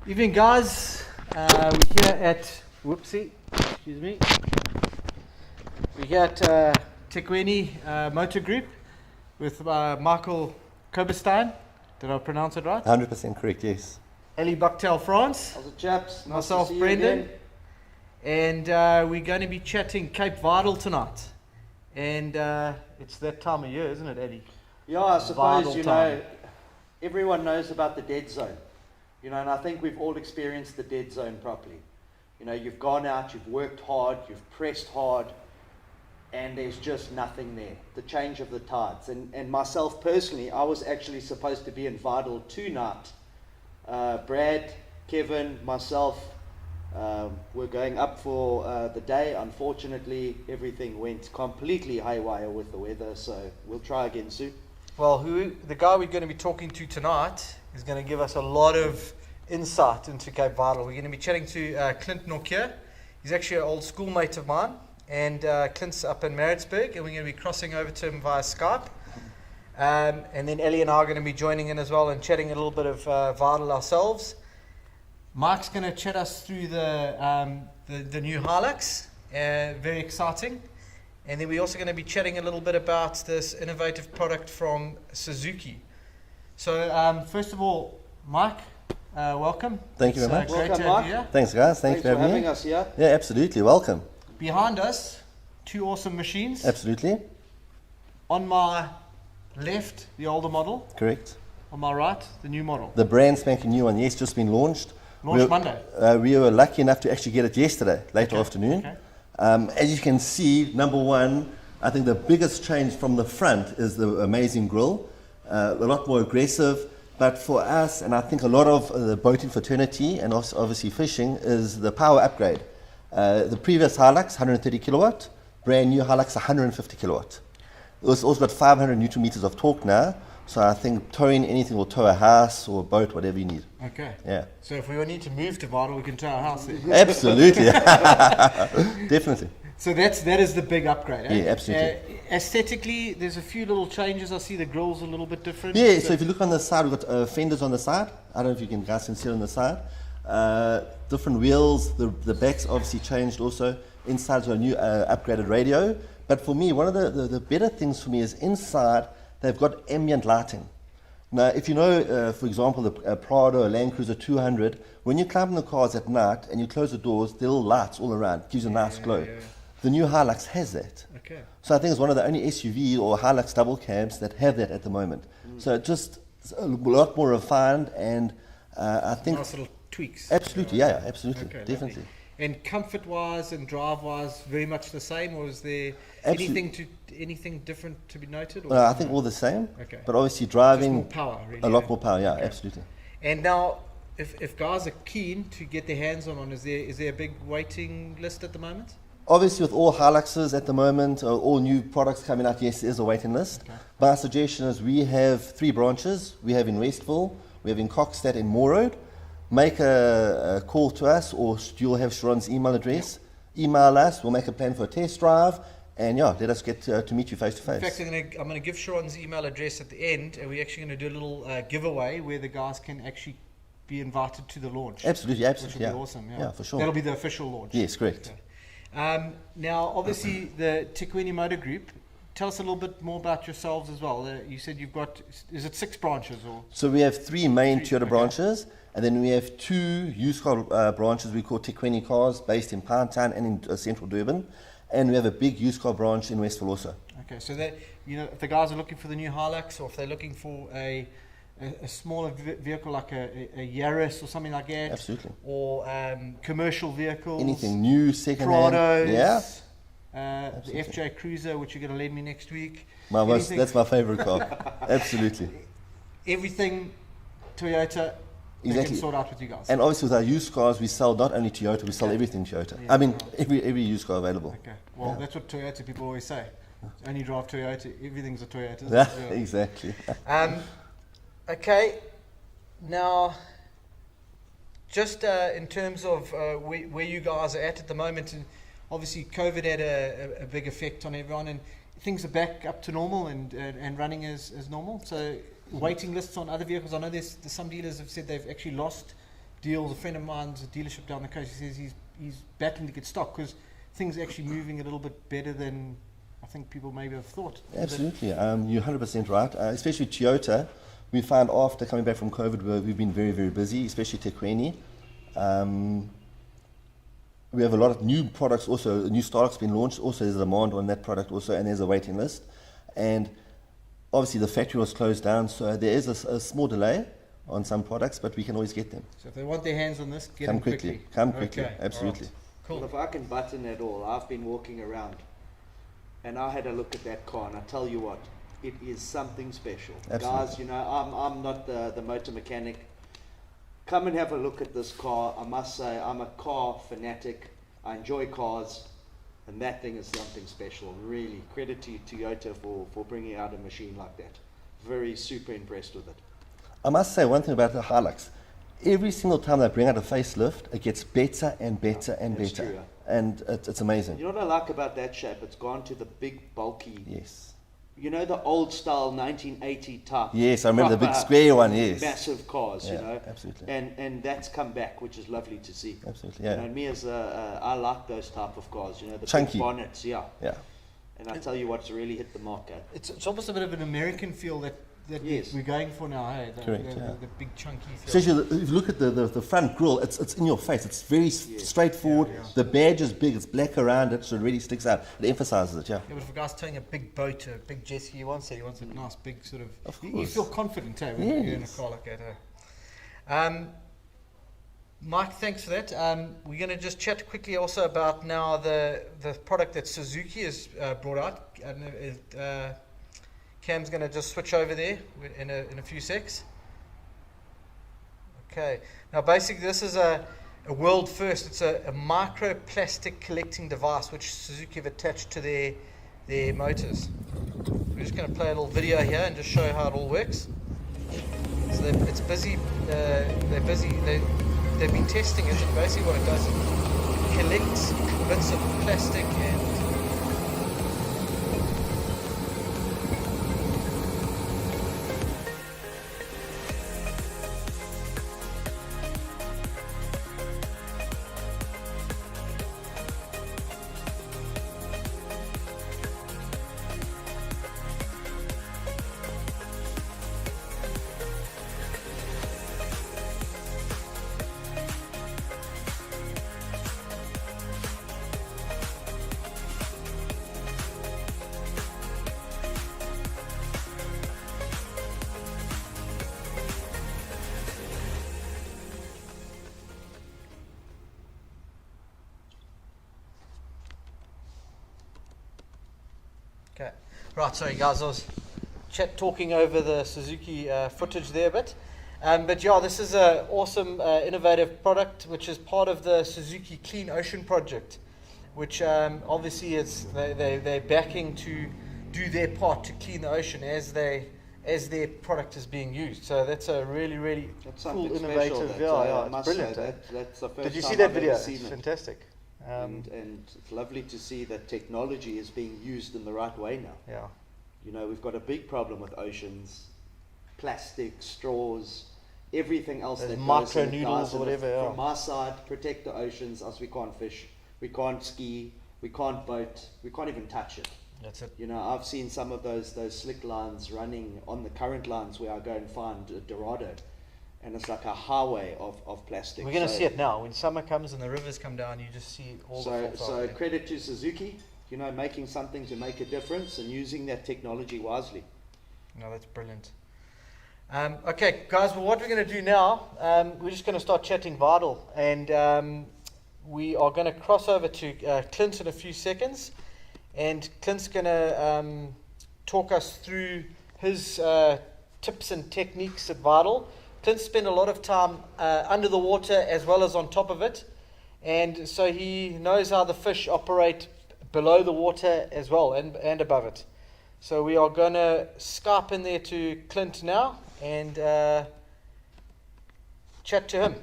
Evening, guys. We're here at excuse me. We're here at Tequeni Motor Group with Michael Koberstein. Did I pronounce it right? 100% correct, yes. Ali Bucktail France. How's it, chaps? Nice Myself, to see Brendan. You and we're going to be chatting Cape Vidal tonight. And it's that time of year, isn't it, Eddie? Yeah, I suppose, Vidal you time. know, everyone knows about the dead zone. You know, and I think we've all experienced the dead zone properly. You know, you've gone out, you've worked hard, you've pressed hard, and there's just nothing there. The change of the tides. And myself personally, I was actually supposed to be in Vidal tonight. Brad, Kevin, myself, we're going up for the day. Unfortunately, everything went completely haywire with the weather, so we'll try again soon. Well, the guy we're going to be talking to tonight is going to give us a lot of insight into Cape Vidal. We're going to be chatting to Clint Norkier. He's actually an old schoolmate of mine, and Clint's up in Maritzburg, and we're going to be crossing over to him via Skype. And then Ellie and I are going to be joining in as well and chatting a little bit of Vidal ourselves. Mike's going to chat us through the new Hilux, very exciting. And then we're also going to be chatting a little bit about this innovative product from Suzuki. So first of all, Mike, welcome. Thank you very much. Welcome, Great to have Mike. you here. Thanks, guys. Thanks for having me. us here. Yeah, absolutely. Welcome. Behind us, two awesome machines. Absolutely. On my left, the older model. Correct. On my right, the new model. The brand spanking new one, yes, just been launched. Launched Monday. We were lucky enough to actually get it yesterday, late afternoon. Okay. As you can see, number one, I think the biggest change from the front is the amazing grille. A lot more aggressive, but for us, and I think a lot of the boating fraternity and also obviously fishing, is the power upgrade. The previous Hilux, 130 kilowatt, brand new Hilux, 150 kilowatt. It's also got 500 newton meters of torque now, so I think towing anything will tow a house or a boat, whatever you need. Okay. Yeah. So if we need to move to Vidal, we can tow our house there. Absolutely. Definitely. So that is the big upgrade. Eh? Yeah, absolutely. Aesthetically, there's a few little changes. I see the grill's a little bit different. Yeah, so if you look on the side, we've got fenders on the side. I don't know if guys can see it on the side. Different wheels, the backs obviously changed also. Inside's got a new upgraded radio. But for me, one of the better things for me is inside, they've got ambient lighting. Now, if you know, for example, the Prado or Land Cruiser 200, when you climb in the cars at night and you close the doors, there are little lights all around. It gives you a nice glow. Yeah. The new Hilux has that. Okay. So I think it's one of the only SUV or Hilux double cabs that have that at the moment. So just a lot more refined, and I think Nice little tweaks. absolutely, yeah, absolutely, Okay, definitely. lovely. And comfort-wise and drive-wise, very much the same, or is there Absolute- anything different to be noted? Or I think all the same, Okay. but obviously Just driving more power, really. a lot more power, yeah, absolutely. And now, if guys are keen to get their hands on one, is there a big waiting list at the moment? Obviously, with all Hiluxes at the moment, all new products coming out, yes, there is a waiting list. Okay. My suggestion is we have 3 branches. We have in Westville, we have in Coxstad and Moore Road. Make a call to us, or you'll have Sharon's email address. Email us, we'll make a plan for a test drive, and yeah, let us get to meet you face to In face. fact, I'm going to give Sharon's email address at the end, and we're actually going to do a little giveaway where the guys can actually be invited to the launch. Absolutely, Which absolutely, will be yeah. awesome. Yeah, for sure. That'll be the official launch. Yes, correct. Okay. Now, obviously, the Tekwini Motor Group. Tell us a little bit more about yourselves as well. You said you've got, is it 6 branches or? So we have 3 main Toyota okay. branches, and then we have 2 used car branches we call Tekwini Cars, based in Pinetown and in central Durban, and we have a big used car branch in Westville also. Okay, so that, if the guys are looking for the new Hilux, or if they're looking for a smaller vehicle like a Yaris or something like that, Absolutely. or commercial vehicles, Anything new, second Prados, hand, yeah. the FJ Cruiser, which you're going to lend me next week. That's my favorite car. Absolutely. Everything Toyota, they can Exactly. sort out with you guys. And obviously with our used cars, we sell not only Toyota, we sell everything Toyota. Yeah, I mean, right. every used car available. Okay, well, Yeah. that's what Toyota people always say. Only drive Toyota, everything's a Toyota. isn't Yeah, it? Yeah. exactly. Okay, now, just in terms of where you guys are at the moment, and obviously COVID had a big effect on everyone, and things are back up to normal and running as normal. So waiting lists on other vehicles. I know there's some dealers have said they've actually lost deals. A friend of mine's a dealership down the coast. He says he's battling to get stock because things are actually moving a little bit better than I think people maybe have thought. Absolutely. You're 100% right. Especially Toyota, we found after coming back from COVID, we've been very, very busy, especially Tekwini. We have a lot of new products also, new stocks been launched. Also, there's a demand on that product also, and there's a waiting list. And obviously, the factory was closed down, so there is a small delay on some products, but we can always get them. So if they want their hands on this, get Come them quickly. Come quickly, Okay, absolutely. all right. Well, Cool. if I can button it all, I've been walking around and I had a look at that car, and I tell you what, it is something special. Absolutely. Guys, I'm not the motor mechanic. Come and have a look at this car. I must say, I'm a car fanatic. I enjoy cars, and that thing is something special. Really, credit to Toyota for bringing out a machine like that. Very super impressed with it. I must say one thing about the Hilux. Every single time they bring out a facelift, it gets better and better and That's better. true, yeah. And it's amazing. You know what I like about that shape? It's gone to the big, bulky, Yes. you know, the old style 1980 type. Yes, I remember the big proper, square one, yes. Massive cars, Yeah, you know. absolutely. And that's come back, which is lovely to see. Absolutely, You yeah. know, me as I like those type of cars, you know, the Chunky. big bonnets, yeah. Yeah. And I tell you what's really hit the mark, eh? It's almost a bit of an American feel that Yes. we're going for now, hey? Correct, yeah. The big chunky feel. Especially if you look at the front grille, it's in your face. It's very straightforward. Yeah, yeah. The badge is big. It's black around it, so it really sticks out. It emphasizes it, yeah. Yeah, but if a guy's towing a big boat, a big jet ski, he wants a nice big sort of. Of You course. feel confident, hey, when you're in a Yes. car like that. Mike, thanks for that. We're going to just chat quickly also about now the product that Suzuki has brought out. Cam's going to just switch over there in a few secs. Okay. Now, basically, this is a world first. It's a microplastic collecting device which Suzuki have attached to their motors. We're just going to play a little video here and just show how it all works. So it's busy. They've been testing it, and basically what it does, it collects bits of plastic and Okay. Right, sorry guys, I was talking over the Suzuki footage there a bit. But yeah, this is an awesome, innovative product which is part of the Suzuki Clean Ocean project, which obviously is they're backing to do their part to clean the ocean as their product is being used. So that's a really, really That's cool, something innovative. special. Yeah, I it's must brilliant. say Eh? that's the first Did you time see that I've video? ever It's seen it. fantastic. And it's lovely to see that technology is being used in the right way now. Yeah. You know, we've got a big problem with oceans, plastic, straws, everything else Those that micro goes in it, noodles guys. or And whatever, yeah. From my side, protect the oceans, else we can't fish, we can't ski, we can't boat, we can't even touch it. That's it. You know, I've seen some of those slick lines running on the current lines where I go and find Dorado, and it's like a highway of plastic. We're going to see it now. When summer comes and the rivers come down, you just see all the faults out So there. credit to Suzuki, you know, making something to make a difference and using that technology wisely. No, that's brilliant. Okay, guys, well, what we're going to do now, we're just going to start chatting Vital, and we are going to cross over to Clint in a few seconds, and Clint's going to talk us through his tips and techniques at Vital. Clint spent a lot of time under the water as well as on top of it, and so he knows how the fish operate below the water as well and above it. So we are going to Skype in there to Clint now and chat to him.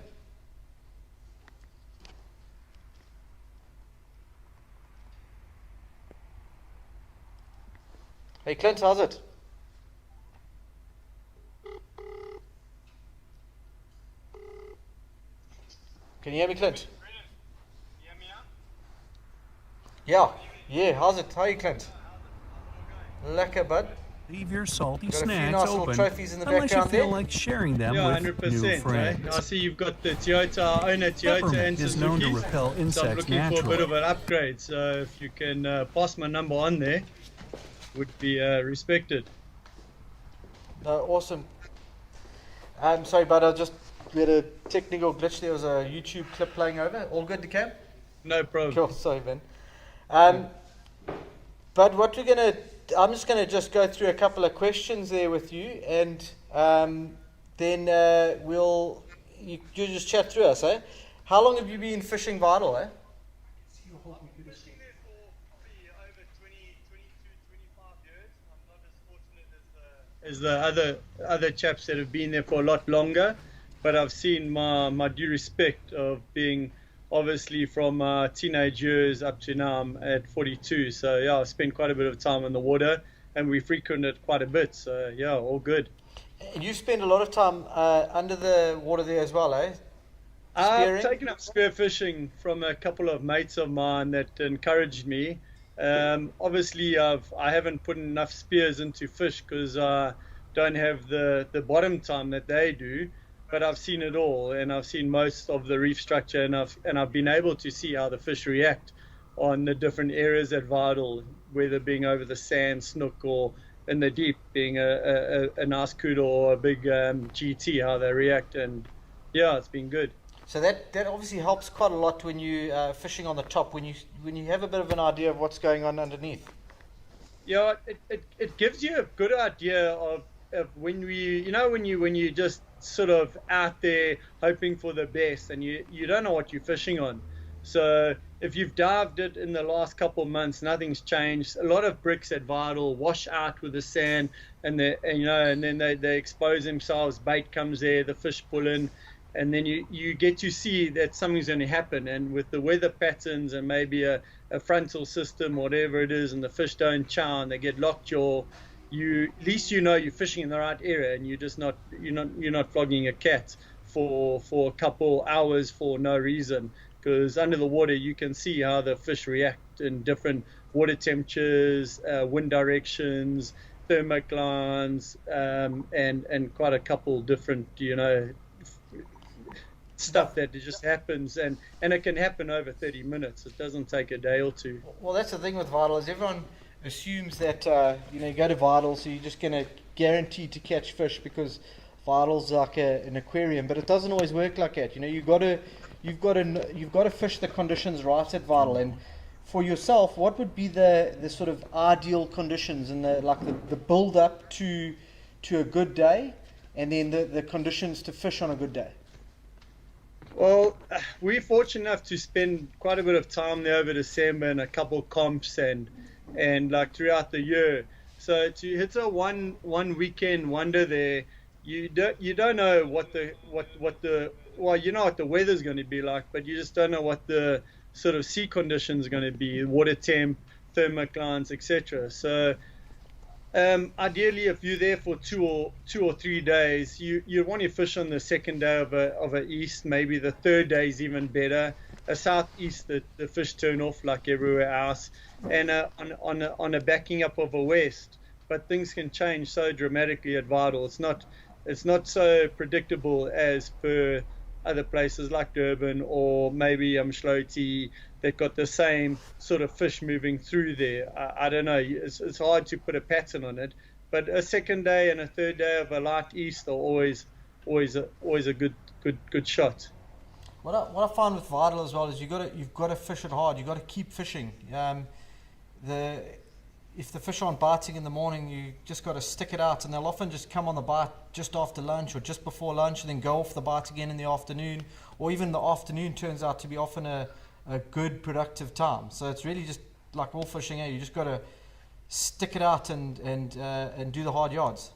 Hey Clint, how's it? Can you hear me, Clint? Yeah, how's it? How are you, Clint? Lekker, bud. Leave your salty Got a few snacks nice little open trophies in the unless you background feel there. like sharing them Yeah, with 100%. new Eh? friends. I see you've got the Toyota, I own a Toyota Peppermint and is known to Suzuki. repel So I'm insects looking for a naturally. bit of an upgrade. So if you can pass my number on there, would be respected. No, awesome. Sorry, bud, we had a technical glitch. There was a YouTube clip playing over. All good to Cam? No problem. Cool, sorry, man. But what I'm just gonna go through a couple of questions there with you, and then you just chat through us, eh? How long have you been fishing Vital, eh? I've been fishing there for probably over 22, 25 years. I'm not as fortunate as the other chaps that have been there for a lot longer, but I've seen my due respect of being obviously from teenage years up to now. I'm at 42, so yeah, I've spent quite a bit of time in the water, and we frequent it quite a bit, so yeah, all good. And you spend a lot of time under the water there as well, eh? I've taken up spear fishing from a couple of mates of mine that encouraged me. Obviously, I haven't put enough spears into fish because I don't have the bottom time that they do. But I've seen it all, and I've seen most of the reef structure, and I've been able to see how the fish react on the different areas at Vital, whether being over the sand, snook, or in the deep, being a nice kudu or a big GT, how they react, and yeah, it's been good. So that obviously helps quite a lot when you fishing on the top, when you have a bit of an idea of what's going on underneath. Yeah, it gives you a good idea of when you just sort of out there hoping for the best, and you don't know what you're fishing on. So if you've dived it in the last couple of months, nothing's changed. A lot of bricks at Vital wash out with the sand, and then they expose themselves. Bait comes there, the fish pull in, and then you get to see that something's going to happen. And with the weather patterns and maybe a frontal system, whatever it is, and the fish don't chow and they get lockjaw, at least you know you're fishing in the right area, and you're not flogging a cat for a couple hours for no reason. Because under the water you can see how the fish react in different water temperatures, wind directions, thermoclines, and quite a couple different stuff that just happens, and it can happen over 30 minutes. It doesn't take a day or two. Well, that's the thing with Vital, is everyone assumes that you go to Vital, so you're just going to guarantee to catch fish because Vital's like an aquarium, but it doesn't always work like that. You've got to fish the conditions right at Vital, and for yourself, what would be the sort of ideal conditions and the build up to a good day, and then the conditions to fish on a good day? Well, we're fortunate enough to spend quite a bit of time there over December and a couple comps and like throughout the year. So to hit a one weekend wonder there, you don't know what the well, you know what the weather's going to be like, but you just don't know what the sort of sea conditions are going to be, water temp, thermoclines, etc. So ideally, if you're there for 2 or 3 days, you want to fish on the second day of a east. Maybe the third day is even better. A southeast, the fish turn off like everywhere else, and on a backing up of a west. But things can change so dramatically at Vidal. It's not so predictable as per other places like Durban or maybe Mshloti that got the same sort of fish moving through there. I don't know. It's hard to put a pattern on it. But a second day and a third day of a light east are always a good shot. What I find with Vidal as well is you've got to fish it hard. You've got to keep fishing. If the fish aren't biting in the morning, you just got to stick it out, and they'll often just come on the bite just after lunch or just before lunch, and then go off the bite again in the afternoon, or even the afternoon turns out to be often a good productive time. So it's really just like all fishing. You just got to stick it out and do the hard yards.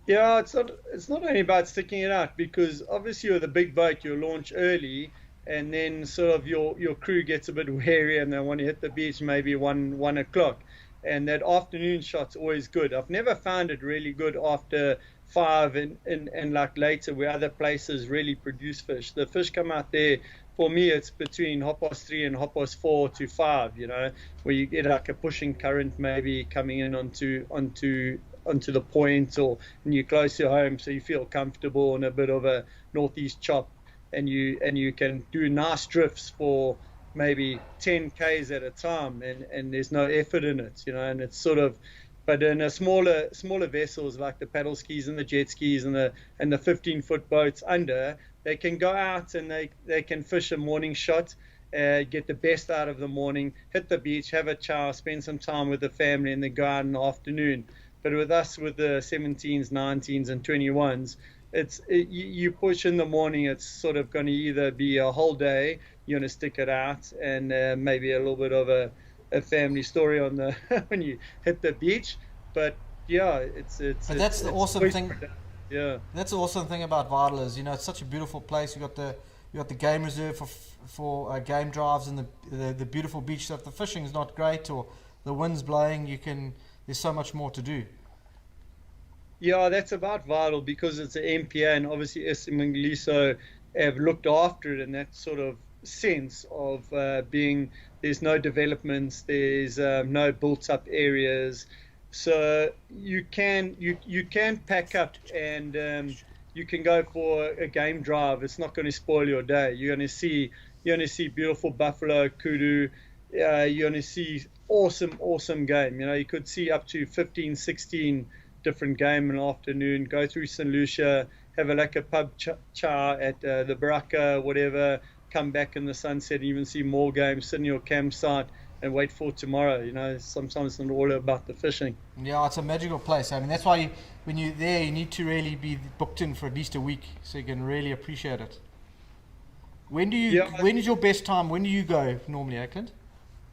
Yeah, it's not only about sticking it out, because obviously with a big boat you launch early, and then sort of your crew gets a bit wary and they want to hit the beach maybe 1 o'clock, and that afternoon shot's always good. I've never found it really good after 5 and like later where other places really produce fish. The fish come out there, for me it's between 3:30 and 4:30 to 5, where you get like a pushing current maybe coming in onto the point, or and you're close to home so you feel comfortable on a bit of a northeast chop. And you can do nice drifts for maybe 10 k's at a time, and there's no effort in it, and it's sort of, but in a smaller vessels like the paddle skis and the jet skis and the 15-foot boats under, they can go out and they can fish a morning shot, get the best out of the morning, hit the beach, have a chow, spend some time with the family, and then go out in the afternoon. But with us, with the 17s, 19s, and 21s, you push in the morning, it's sort of going to either be a whole day, you're going to stick it out, and maybe a little bit of a family story on the when you hit the beach. But yeah, But that's the awesome thing. Yeah, that's the awesome thing about Vidal is, it's such a beautiful place. You got the game reserve for game drives, and the beautiful beach. So if the fishing's not great or the wind's blowing, there's so much more to do. Yeah, that's about Vidal, because it's an MPA, and obviously Mangliso have looked after it in that sort of sense of being, there's no developments, there's no built up areas, so you can pack up and you can go for a game drive. It's not going to spoil your day. You're going to see beautiful buffalo, kudu. You're going to see awesome game. You could see up to 15, 16 different game in the afternoon, go through St. Lucia, have a pub chow at the Baraka, whatever, come back in the sunset, even see more games, sit in your campsite and wait for tomorrow. Sometimes it's not all about the fishing. Yeah, it's a magical place. I mean, that's why when you're there, you need to really be booked in for at least a week so you can really appreciate it. When is your best time? When do you go normally, Clint?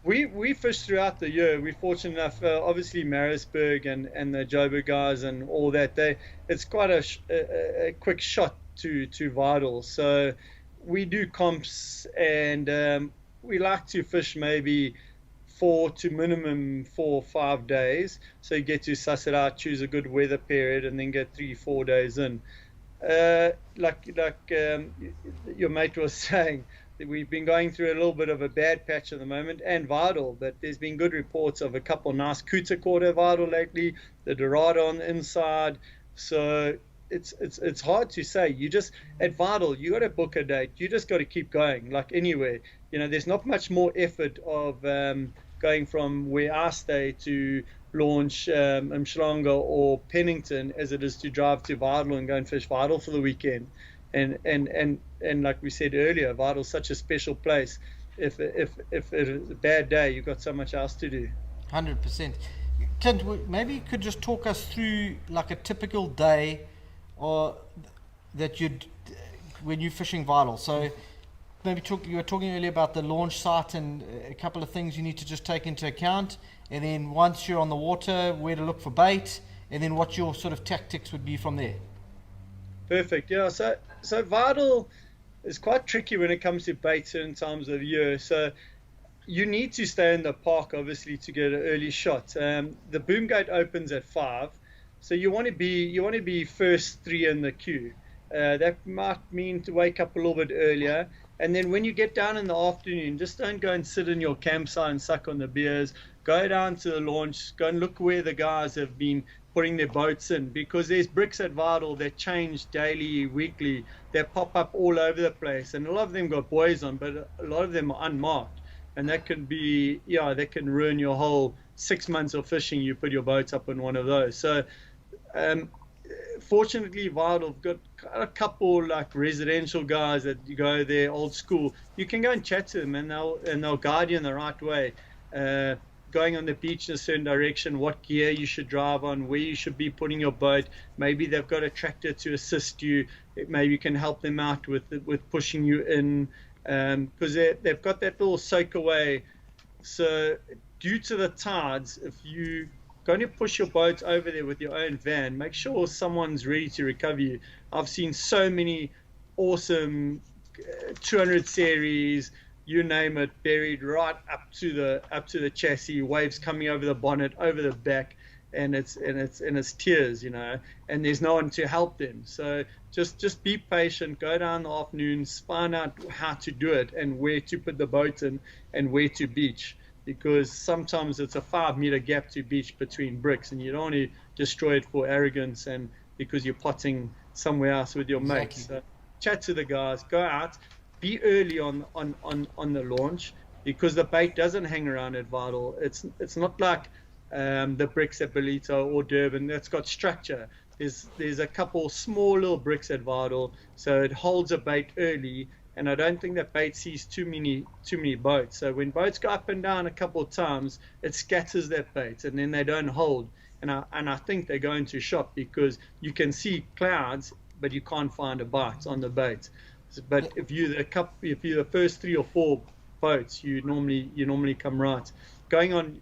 We fish throughout the year. We're fortunate enough, obviously Maritzburg and the Joburg guys and all that. It's quite a quick shot to Vidal. So we do comps, and we like to fish maybe 4 to minimum 4 or 5 days. So you get to suss it out, choose a good weather period, and then get 3-4 days in. Like your mate was saying, we've been going through a little bit of a bad patch at the moment, and Vidal, but there's been good reports of a couple nice Kuta quarter Vidal lately, the Dorado on the inside. So it's hard to say. You just, at Vidal, you got to book a date. You just got to keep going, like anywhere. There's not much more effort of going from where I stay to launch Mshlanga or Pennington as it is to drive to Vidal and go and fish Vidal for the weekend. And like we said earlier, Vidal's such a special place. if it is a bad day, you've got so much else to do. 100%. Clint, maybe you could just talk us through like a typical day, or that you'd when you're fishing vital. So maybe you were talking earlier about the launch site and a couple of things you need to just take into account, and then once you're on the water, where to look for bait, and then what your sort of tactics would be from there. Perfect. Yeah. So vital is quite tricky when it comes to bait certain times of year. So you need to stay in the park, obviously, to get an early shot. The boom gate opens at 5, so you want to be first 3 in the queue. That might mean to wake up a little bit earlier. And then when you get down in the afternoon, just don't go and sit in your campsite and suck on the beers. Go down to the launch, go and look where the guys have been putting their boats in, because there's bricks at Vital that change daily, weekly, that pop up all over the place. And a lot of them got buoys on, but a lot of them are unmarked. And that can be, that can ruin your whole 6 months of fishing. You put your boats up on one of those. So, fortunately, Vital have got a couple like residential guys that you go there, old school. You can go and chat to them, and they'll guide you in the right way. Going on the beach in a certain direction, what gear you should drive on, where you should be putting your boat. Maybe they've got a tractor to assist you. Maybe you can help them out with pushing you in, because they've got that little soak away. So due to the tides, if you going to push your boat over there with your own van, make sure someone's ready to recover you. I've seen so many awesome 200 series, you name it, buried right up to the chassis, waves coming over the bonnet, over the back, and it's tears, and there's no one to help them. So just be patient, go down the afternoons, find out how to do it and where to put the boat in and where to beach. Because sometimes it's a 5-meter gap to beach between bricks, and you don't want to destroy it for arrogance and because you're potting somewhere else with your mates. So chat to the guys, go out, be early on the launch, because the bait doesn't hang around at Vital. It's not like the bricks at Belito or Durban that's got structure. There's a couple small little bricks at Vital, so it holds a bait early. And I don't think that bait sees too many boats. So when boats go up and down a couple of times, it scatters that bait, and then they don't hold. And I think they go into shock because you can see clouds, but you can't find a bite on the bait. But if you're the first 3 or 4 boats, you normally come right. Going on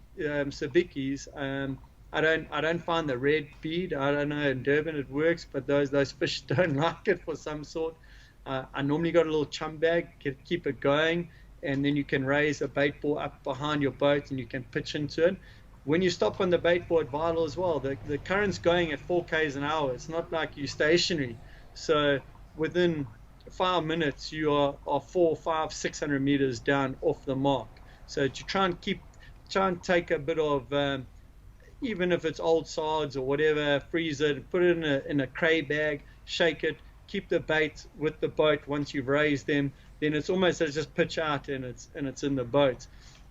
Suzuki's, I don't find the red bead. I don't know, in Durban it works, but those fish don't like it for some sort. I normally got a little chum bag, keep it going, and then you can raise a bait ball up behind your boat and you can pitch into it. When you stop on the bait ball at Vital as well, the current's going at 4 k's an hour. It's not like you're stationary. So within 5 minutes, you are 400, 500, 600 meters down off the mark. So to try and take a bit of, even if it's old sods or whatever, freeze it, put it in a cray bag, shake it, keep the bait with the boat. Once you've raised them, then it's almost as just pitch out and it's in the boat.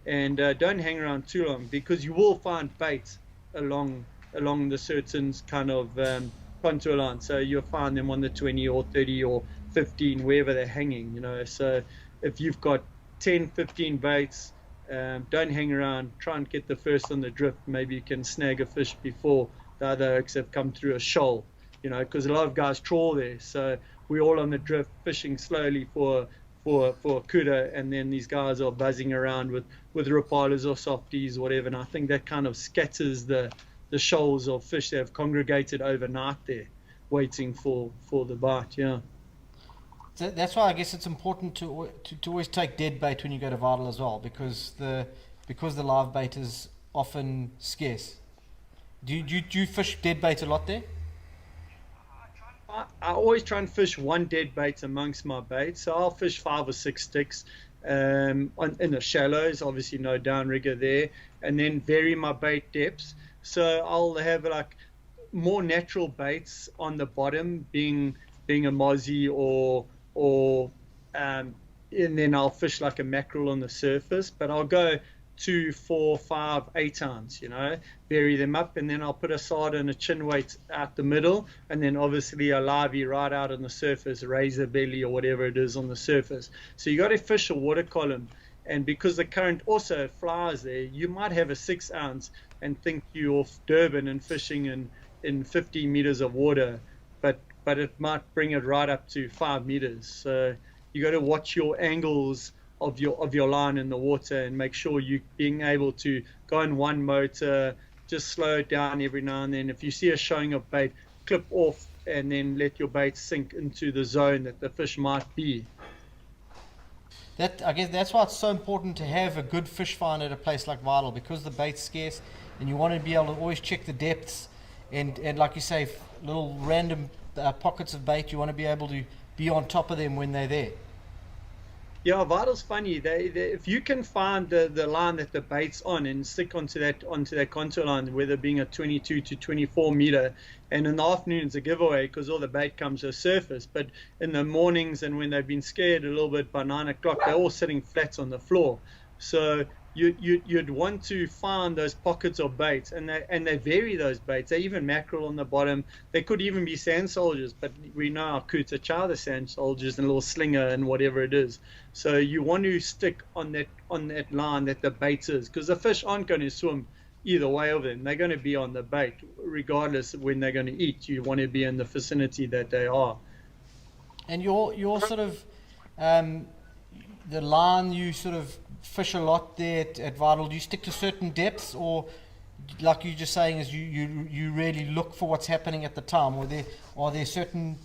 And don't hang around too long, because you will find bait along the certain kind of contour line. So you'll find them on the 20 or 30 or 15, wherever they're hanging. So if you've got 10, 15 baits, don't hang around. Try and get the first on the drift. Maybe you can snag a fish before the other oaks have come through a shoal. Because a lot of guys trawl there, so we're all on the drift fishing slowly for a kuda, and then these guys are buzzing around with rapalas or softies or whatever, and I think that kind of scatters the shoals of fish that have congregated overnight there, waiting for the bite. Yeah. So that's why I guess it's important to always take dead bait when you go to Vital as well, because the live bait is often scarce. Do you fish dead bait a lot there? I always try and fish one dead bait amongst my baits. So I'll fish 5 or 6 sticks in the shallows, obviously no downrigger there, and then vary my bait depths. So I'll have like more natural baits on the bottom, being a mozzie or and then I'll fish like a mackerel on the surface, but I'll go 2, 4, 5, 8 ounce, vary them up, and then I'll put a sard and a chin weight out the middle, and then obviously a livey right out on the surface, razor belly or whatever it is on the surface. So you got to fish a water column, And because the current also flies there, you might have a 6 ounce and think you're off Durban and fishing in 50 meters of water, but it might bring it right up to 5 meters. So you got to watch your angles of your line in the water and make sure you being able to go in one motor, just slow it down every now and then. If you see a showing of bait, clip off and then let your bait sink into the zone that the fish might be. I guess that's why it's so important to have a good fish finder at a place like Vital, because the bait's scarce and you want to be able to always check the depths and like you say, little random pockets of bait, you want to be able to be on top of them when they're there. Yeah, Vital's funny. They if you can find the line that the bait's on and stick onto that contour line, whether being a 22 to 24 meter, and in the afternoon it's a giveaway because all the bait comes to the surface. But in the mornings and when they've been scared a little bit by 9 o'clock, they're all sitting flat on the floor. So you'd want to find those pockets of baits, and they vary those baits. They even mackerel on the bottom. They could even be sand soldiers, but we know our coots are chow sand soldiers and a little slinger and whatever it is. So you want to stick on that line that the bait is, because the fish aren't going to swim either way of them. They're going to be on the bait regardless of when they're going to eat. You want to be in the vicinity that they are. And your sort of the line you sort of fish a lot there at Vital, do you stick to certain depths, or like you're just saying is you really look for what's happening at the time, or are there certain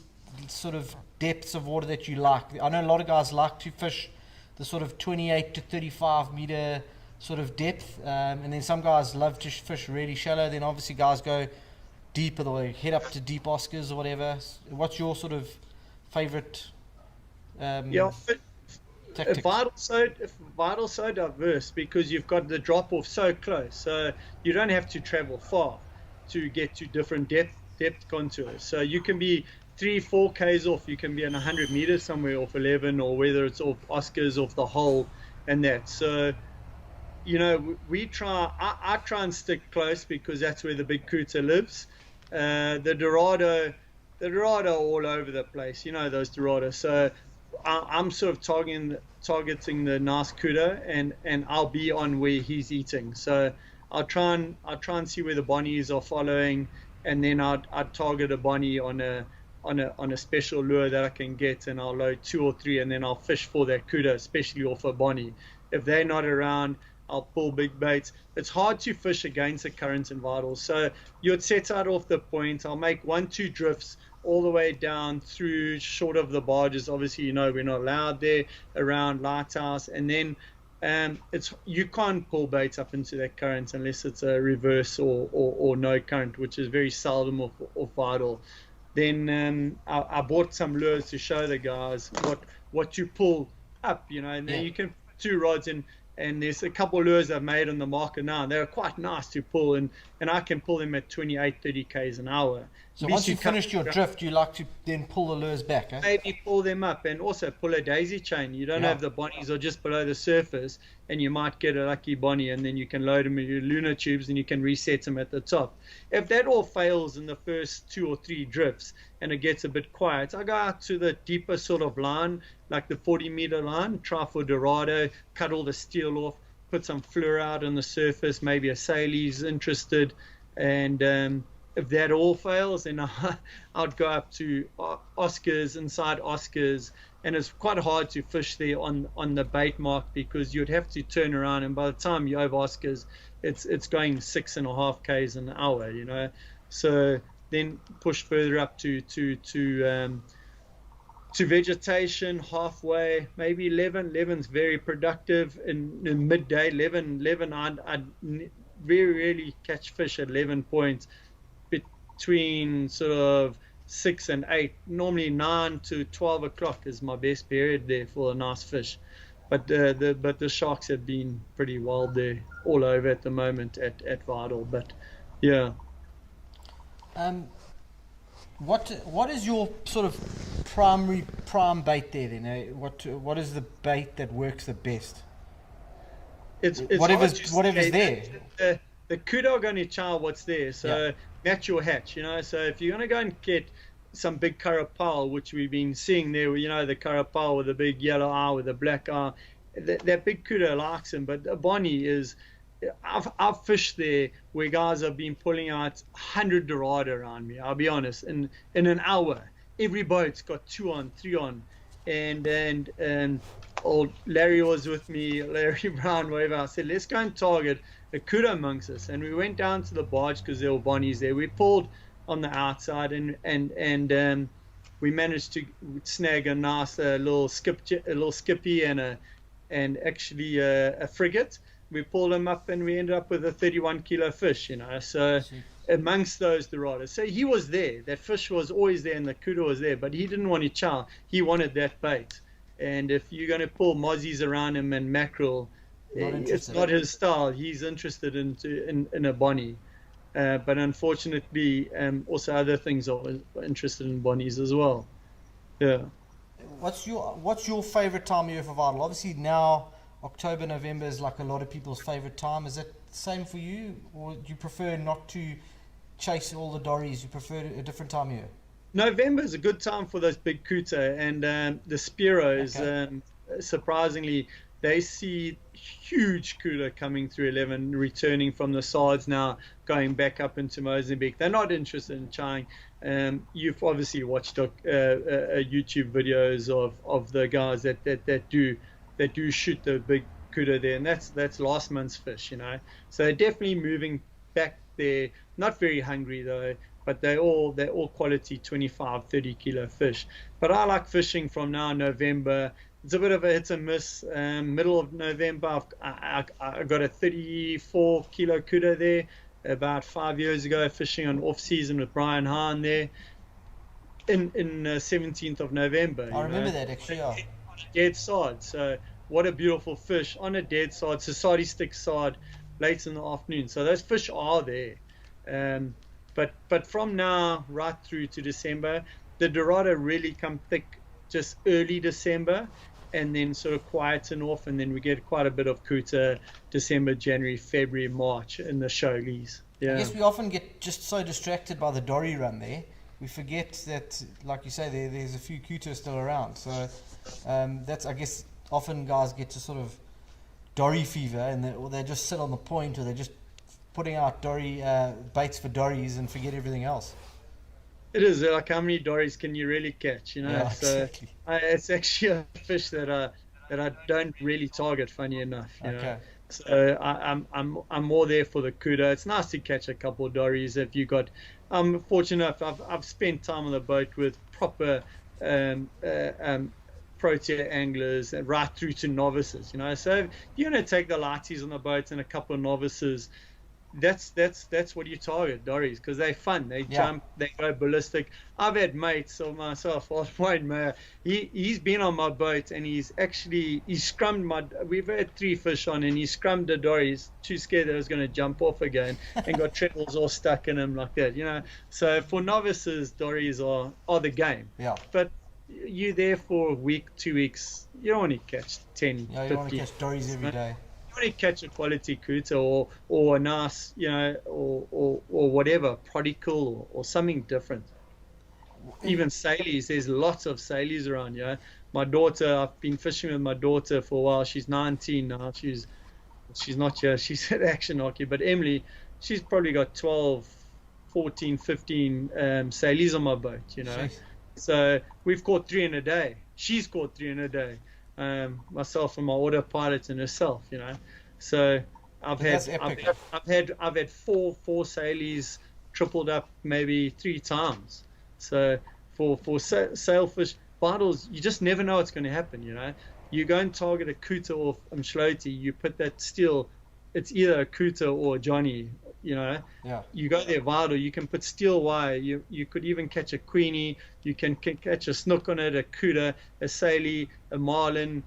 sort of depths of water that you like? I know a lot of guys like to fish the sort of 28 to 35 meter sort of depth, and then some guys love to fish really shallow. Then obviously guys go deeper, or head up to deep Oscars or whatever. What's your sort of favorite tactics? Vital's so diverse because you've got the drop off so close, so you don't have to travel far to get to different depth contours. So you can be 3-4 k's off, you can be in 100 meters somewhere off 11, or whether it's off Oscars, off the hole and that. So I try and stick close because that's where the big cooter lives. The Dorado all over the place, those Dorado. So I'm sort of targeting the nice cooter, and I'll be on where he's eating. So I'll try and see where the bonnies are following, and then I'd target a bonnie on a special lure that I can get, and I'll load 2 or 3, and then I'll fish for that cooter, especially off a bonnie. If they're not around, I'll pull big baits. It's hard to fish against the currents in Vital. So you'd set out off the point. I'll make 1-2 drifts all the way down through short of the barges. Obviously, we're not allowed there, around Lighthouse. And then you can't pull baits up into that current unless it's a reverse or no current, which is very seldom off Vital. Then I bought some lures to show the guys what you pull up, and then you can put 2 rods in. And there's a couple of lures I've made on the market now. They're quite nice to pull, and I can pull them at 28, 30 k's an hour. So once you've finished your drift, you like to then pull the lures back, eh? Maybe pull them up, and also pull a daisy chain. You don't have the bonnies are just below the surface, and you might get a lucky bonnie, and then you can load them in your lunar tubes, and you can reset them at the top. If that all fails in the first 2 or 3 drifts, and it gets a bit quiet, I go out to the deeper sort of line, like the 40-meter line, try for Dorado, cut all the steel off, put some fluor out on the surface, maybe a Saley's interested, and if that all fails, then I'd go up to Oscars, inside Oscars, and it's quite hard to fish there on the bait mark because you'd have to turn around, and by the time you're over Oscars, it's going 6.5 k's an hour, So then push further up to vegetation, halfway, maybe 11. 11's very productive in midday. 11 I'd very rarely catch fish at 11 points. Between sort of 6 and 8, normally 9 to 12 o'clock is my best period there for a nice fish. But the sharks have been pretty wild there, all over at the moment at Vital. But yeah. What is your sort of prime bait there then? What is the bait that works the best? It's whatever's there. The kuda are going to chow what's there, so match your hatch, So if you're going to go and get some big carapau, which we've been seeing there, the carapau with the big yellow eye with a black eye, that big kuda likes him, but a Bonnie is. I've fished there where guys have been pulling out 100 dorada around me. I'll be honest, in an hour, every boat's got 2 on, 3 on, and old Larry was with me, Larry Brown, whatever. I said, let's go and target a kuda amongst us, and we went down to the barge because there were Bonnies there. We pulled on the outside, and we managed to snag a nice little skippy and actually a frigate. We pulled them up and we ended up with a 31 kilo fish, so amongst those doradas. So he was there. That fish was always there and the kuda was there, but he didn't want to chow. He wanted that bait. And if you're going to pull mozzies around him and mackerel, it's not his style. He's interested in a Bonnie. But unfortunately, also other things are interested in Bonnies as well. Yeah. What's your favorite time of year for Vital? Obviously now October, November is like a lot of people's favorite time. Is it the same for you, or do you prefer not to chase all the dories? You prefer a different time of year? November is a good time for those big kuta, and the speros. Okay. Surprisingly, they see huge kuta coming through 11, returning from the SARDs now, going back up into Mozambique. They're not interested in chowing. You've obviously watched YouTube videos of the guys that do shoot the big kuta there, and that's last month's fish, So they're definitely moving back there. Not very hungry though, but they're all quality 25, 30 kilo fish. But I like fishing from now in November. It's a bit of a hit and miss. Middle of November, I got a 34 kilo kuda there about 5 years ago, fishing on off season with Brian Hahn there in 17th of November. I remember that actually. Yeah. Dead sod. So what a beautiful fish on a dead sod. Society stick sod late in the afternoon. So those fish are there. But from now right through to December, the dorada really come thick just early December, and then sort of quieten off, and then we get quite a bit of kuta December, January, February, March in the shoalies. Yeah. I guess we often get just so distracted by the dory run there, we forget that, like you say, there's a few kuta still around. So that's, I guess, often guys get to sort of dory fever, and they just sit on the point, or they're just putting out dory baits for dories and forget everything else. It is like, how many dories can you really catch? Yeah, so exactly. It's actually a fish that I don't really target. Funny enough, Okay. So I'm more there for the kuda. It's nice to catch a couple of dories if you got. I'm fortunate enough. I've spent time on the boat with proper protea anglers right through to novices. So if you're going to take the lighties on the boat and a couple of novices, that's what you target, dories, because they're fun. They jump, they go ballistic. I've had mates of myself, Wayne Mayer. He's been on my boat, and he's scrummed we've had 3 fish on, and he scrummed the dory. He's too scared that it was going to jump off again, and got trebles all stuck in him like that. So for novices, dories are the game. Yeah. But you're there for a week, 2 weeks. You don't want to catch 10, Yeah, you 50. want to catch dories every day. You want to catch a quality kuta or a nice, or whatever, prodigal or something different. Even sailies, there's lots of sailies around. My daughter, I've been fishing with my daughter for a while. She's 19 now. She's not here. She's at action hockey. But Emily, she's probably got 12, 14, 15 sailies on my boat. Jeez. So we've caught 3 in a day. She's caught 3 in a day. Myself and my autopilot and herself, So I've had 4 sailies tripled up maybe 3 times. So for sailfish vitals, you just never know what's going to happen. You go and target a kuta or mshloti, you put that steel, it's either a kuta or a johnny. Yeah. You go there vital, you can put steel wire, you could even catch a queenie, you can catch a snook on it, a kuta, a sailie, a marlin,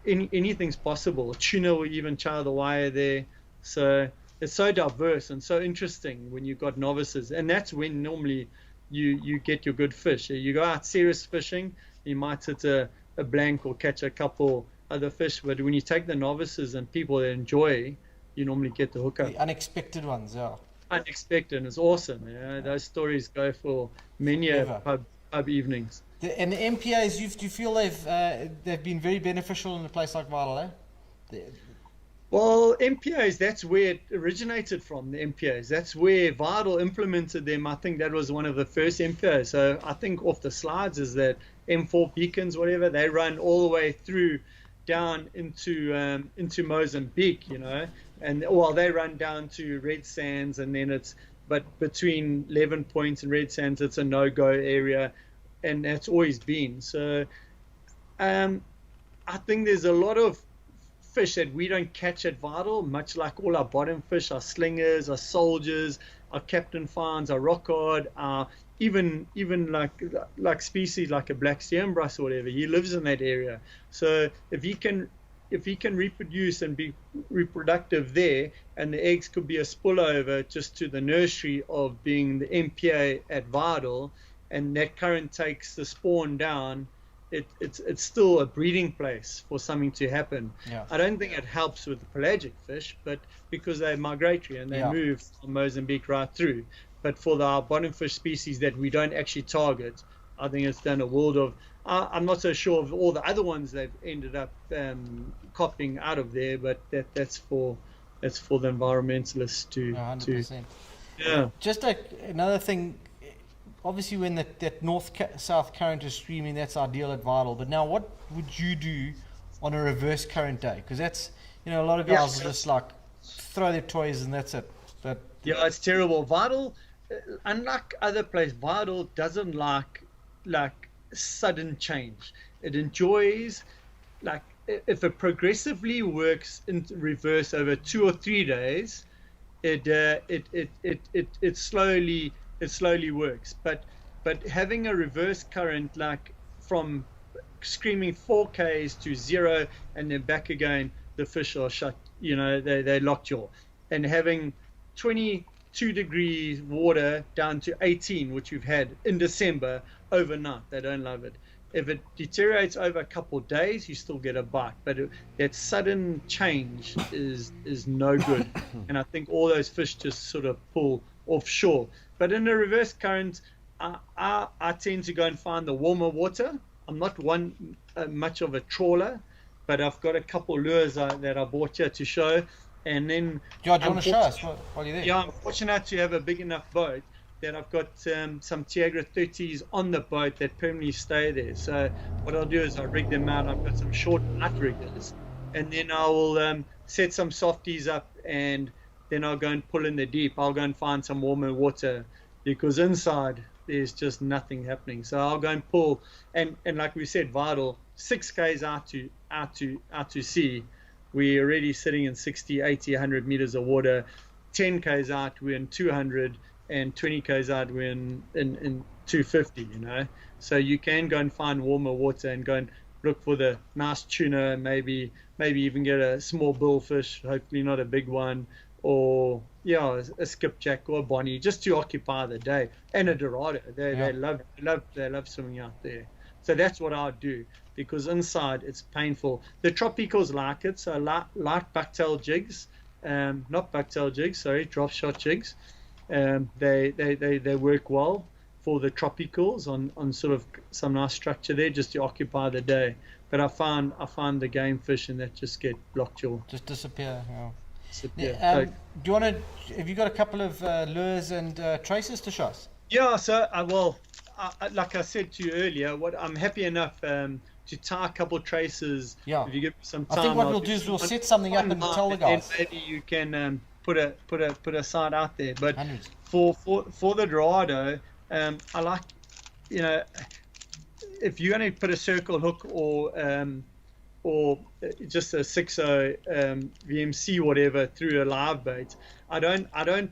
anything's possible. A tuna will even chow the wire there. So it's so diverse and so interesting when you've got novices, and that's when normally you get your good fish. You go out serious fishing, you might hit a blank or catch a couple other fish, but when you take the novices and people that enjoy, you normally get the hookup. The unexpected ones, yeah. Unexpected, and it's awesome. Those stories go for many pub evenings. And the MPAs, do you feel they've been very beneficial in a place like Vital, eh? Well, MPAs, that's where it originated from, the MPAs. That's where Vidal implemented them. I think that was one of the first MPAs. So I think off the slides is that M4 beacons, whatever, they run all the way through down into Mozambique, you know. And well, they run down to Red Sands, and then but between 11 Points and Red Sands, it's a no-go area, and that's always been. So I think there's a lot of fish that we don't catch at Vidal, much like all our bottom fish, our slingers, our soldiers, our captain fines, our rockard, even like species like a black steenbras or whatever. He lives in that area. So if he can reproduce and be reproductive there, and the eggs could be a spillover just to the nursery of being the MPA at Vidal, and that current takes the spawn down, it's still a breeding place for something to happen. Yeah. I don't think it helps with the pelagic fish, but because they're migratory and they move from Mozambique right through. But for our bottom fish species that we don't actually target, I think it's done a world of. I'm not so sure of all the other ones they've ended up copying out of there, but that's for the environmentalists to. 100%. Yeah. Just another thing. Obviously, when that north-south current is streaming, that's ideal at Vidal. But now, what would you do on a reverse current day? Because that's, you know, a lot of guys will just like throw their toys and that's it. But yeah, it's terrible. Vidal, unlike other places, Vidal doesn't like sudden change. It enjoys, like, if it progressively works in reverse over 2 or 3 days, it slowly works. But having a reverse current, like from screaming 4Ks to 0 and then back again, the fish are shut, you know, they lockjaw. And having 22 degrees water down to 18, which we've had in December overnight, they don't love it. If it deteriorates over a couple of days, you still get a bite, but that sudden change is no good. And I think all those fish just sort of pull offshore. But in the reverse current, I tend to go and find the warmer water. I'm not much of a trawler, but I've got a couple lures that I bought here to show. And then, George, you want to show us while you're there? Yeah, I'm fortunate to have a big enough boat that I've got some Tiagra 30s on the boat that permanently stay there. So what I'll do is I'll rig them out. I've got some short outriggers, and then I will set some softies up, and then I'll go and pull in the deep. I'll go and find some warmer water, because inside there's just nothing happening. So I'll go and pull, and like we said, Vidal, 6 Ks out to sea. We're already sitting in 60, 80, 100 meters of water. 10 Ks out, we're in 200, and 20 Ks out, we're in 250, you know. So you can go and find warmer water and go and look for the nice tuna, maybe even get a small billfish, hopefully not a big one, or a skipjack or a bonnie, just to occupy the day. And a dorado, they love swimming out there. So that's what I'd do, because inside it's painful. The tropicals like it, so light bucktail jigs, not bucktail jigs, sorry, drop shot jigs. They work well for the tropicals on sort of some nice structure there, just to occupy the day. But I find the game fish and that just get lockjaw. Just disappear. Yeah. Disappear. Do you want to? Have you got a couple of lures and traces to show us? Yeah. So like I said to you earlier, I'm happy enough to tie a couple traces. Yeah. If you give me some time. I think what we'll do is we'll set something up and tell the guys. And maybe you can put a site out there. But Hundreds. for the dorado, I like, you know, if you're going to put a circle hook or just a 6.0 VMC whatever through a live bait, I don't ever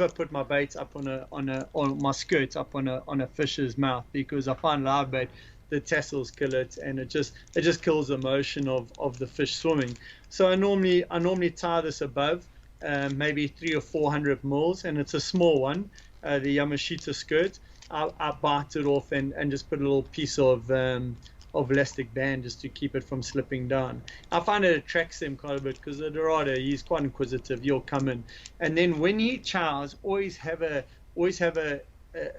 put my baits up on my skirts up on a fish's mouth, because I find live bait, the tassels kill it, and it just kills the motion of the fish swimming. So I normally tie this above, maybe 300 or 400 mils, and it's a small one, the Yamashita skirt. I bite it off and just put a little piece of elastic band just to keep it from slipping down. I find it attracts them quite a bit, because the dorado, he's quite inquisitive. He'll come in, and then when he chows, always have a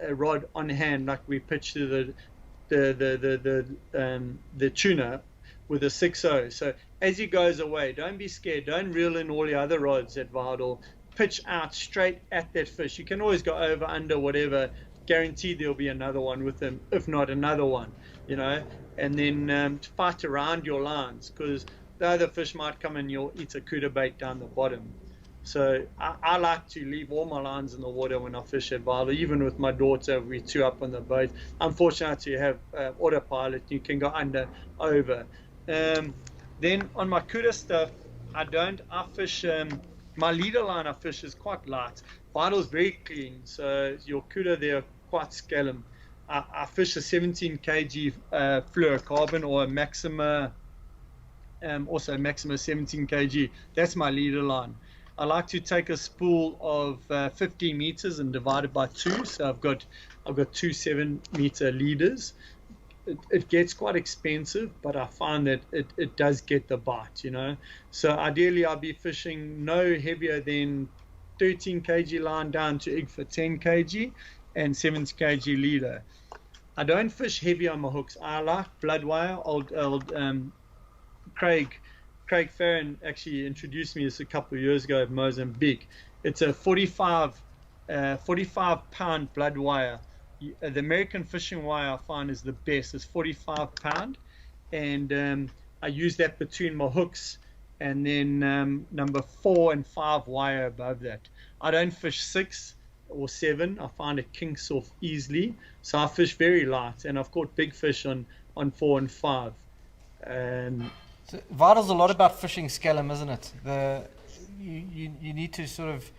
rod on hand, like we pitch to the tuna with a 6.0. So as he goes away, don't be scared. Don't reel in all the other rods at Vidal. Pitch out straight at that fish. You can always go over, under, whatever. Guaranteed there'll be another one with him, if not another one, you know. And then fight around your lines, because the other fish might come and you'll eat a cuda bait down the bottom. So I like to leave all my lines in the water when I fish at Vidal. Even with my daughter, we two up on the boat. I'm fortunate to have autopilot. You can go under, over. Then on my cuda stuff, I fish, my leader line I fish is quite light. Vidal's very clean, so your cuda, they're quite scallum. I fish a 17 kg fluorocarbon, or a Maxima, also Maxima 17 kg. That's my leader line. I like to take a spool of 50 meters and divide it by 2. So I've got 2 7-meter leaders. It gets quite expensive, but I find that it does get the bite, you know. So ideally I'll be fishing no heavier than 13 kg line down to ig for 10 kg and 70 kg leader. I don't fish heavy on my hooks. I like blood wire. Old Craig Farron actually introduced me this a couple of years ago at Mozambique. It's a 45 pound blood wire. The American fishing wire I find is the best. It's 45 pound, and I use that between my hooks, and then number 4 and 5 wire above that. I don't fish 6 or 7. I find it kinks off easily, so I fish very light, and I've caught big fish on 4 and 5. So Vidal's a lot about fishing scallum, isn't it? You need to sort of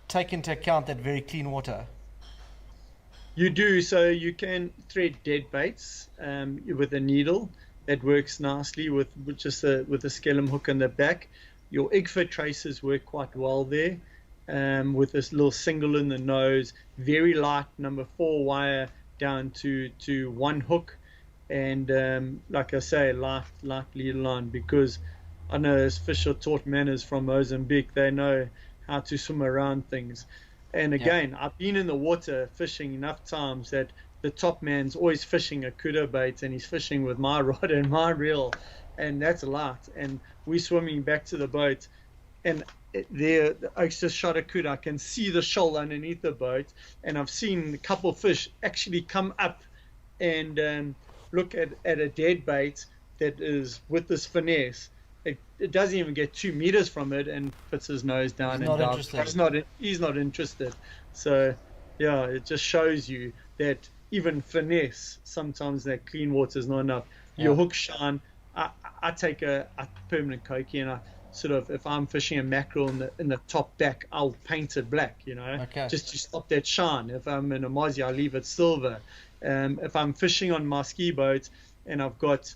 take into account that very clean water. You do, so you can thread dead baits with a needle. That works nicely with just with a scallum hook in the back. Your Igfit traces work quite well there, with this little single in the nose, very light number 4 wire down to 1 hook, and like I say, light leader line, because I know those fish are taught manners from Mozambique. They know how to swim around things. And again, I've been in the water fishing enough times that the top man's always fishing a cuda bait, and he's fishing with my rod and my reel, and that's light. And we're swimming back to the boat, and I just shot a cuda. I can see the shoal underneath the boat, and I've seen a couple of fish actually come up and look at a dead bait that is with this finesse. It doesn't even get 2 meters from it and puts his nose down. He's not interested. He's not interested. So, yeah, it just shows you that even finesse, sometimes that clean water is not enough. Your hook shine. I take a permanent Koki, and I sort of, if I'm fishing a mackerel in the top back, I'll paint it black, you know, just to stop that shine. If I'm in a mozzie, I leave it silver. If I'm fishing on my ski boat and I've got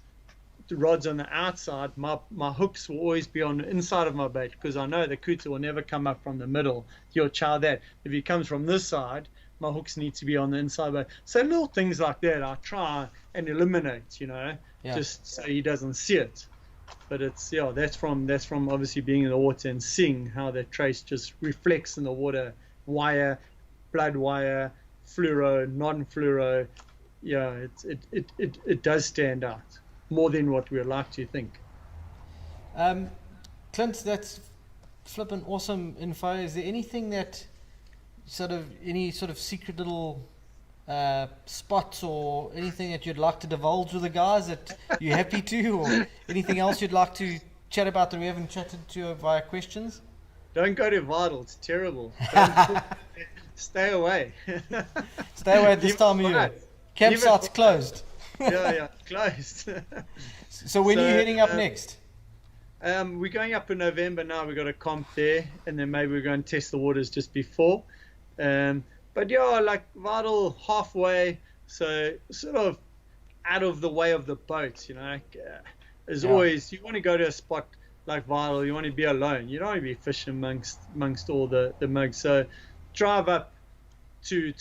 the rods on the outside, my hooks will always be on the inside of my bait, because I know the kuta will never come up from the middle. He'll chow that. If he comes from this side, my hooks need to be on the inside bait. So little things like that I try and eliminate, you know, just so he doesn't see it. But it's that's from obviously being in the water and seeing how that trace just reflects in the water. Wire, blood wire, fluoro, non-fluoro. Yeah, it does stand out more than what we'd like to think. Clint, that's flippin' awesome info. Is there anything that any sort of secret little spots or anything that you'd like to divulge with the guys that you're happy to, or anything else you'd like to chat about that we haven't chatted to via questions? Don't go to Vidal, it's terrible. Stay away. Stay away at this time of year. Campsite's closed. Closed. So when are you heading up next? We're going up in November now. We've got a comp there, and then maybe we're going to test the waters just before. But like Vidal, halfway, so sort of out of the way of the boats, you know. As always, you want to go to a spot like Vidal, you want to be alone. You don't want to be fishing amongst all the mugs. So drive up to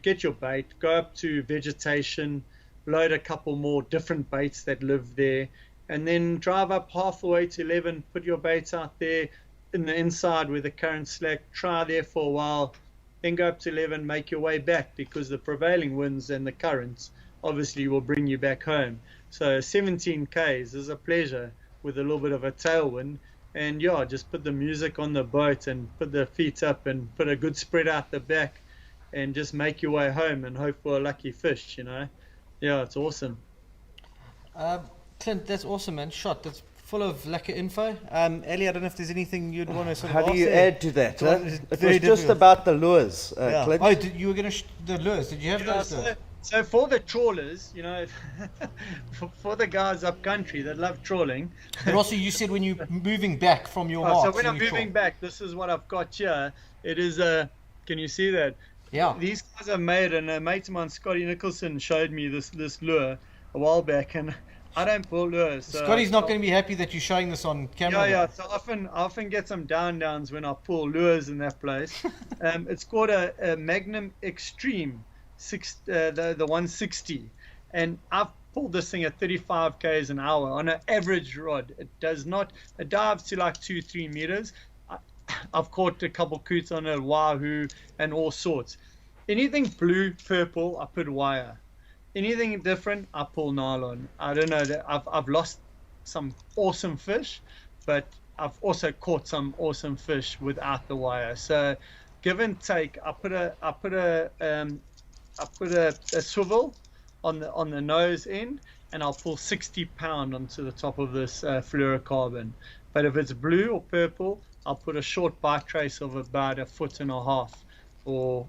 get your bait, go up to vegetation, load a couple more different baits that live there, and then drive up half the way to 11, put your baits out there in the inside where the current's slack, try there for a while, then go up to 11, make your way back, because the prevailing winds and the currents obviously will bring you back home. So 17 Ks is a pleasure with a little bit of a tailwind, and yeah, just put the music on the boat and put the feet up and put a good spread out the back, and just make your way home and hope for a lucky fish. Yeah, it's awesome. Clint, that's awesome, man. Shot. That's full of lekker info. Ellie, I don't know if there's anything you'd want to sort of How do ask you there. add to that? Well, Huh? it's It was very just difficult. about the lures, Yeah. Clint. Oh, you were going to the lures. Did you have Yeah, those? lures? so for the trawlers, for the guys up country that love trawling. But also, you said when you're moving back from your So marks. when and I'm you moving trawl. back, this is what I've got here. It is a. Can you see that? Yeah. These guys are made, and a mate of mine, Scotty Nicholson, showed me this lure a while back, and I don't pull lures. So Scotty's not going to be happy that you're showing this on camera. Yeah. So I often get some downs when I pull lures in that place. It's called a Magnum Extreme, the 160, and I've pulled this thing at 35 k's an hour on an average rod. It dives to like 2-3 meters. I've caught a couple coots on a wahoo and all sorts. Anything blue, purple, I put wire. Anything different, I pull nylon. I don't know that I've lost some awesome fish, but I've also caught some awesome fish without the wire. So, give and take. I put a swivel on the nose end, and I'll pull 60 pound onto the top of this fluorocarbon. But if it's blue or purple, I'll put a short bite trace of about 1.5 foot or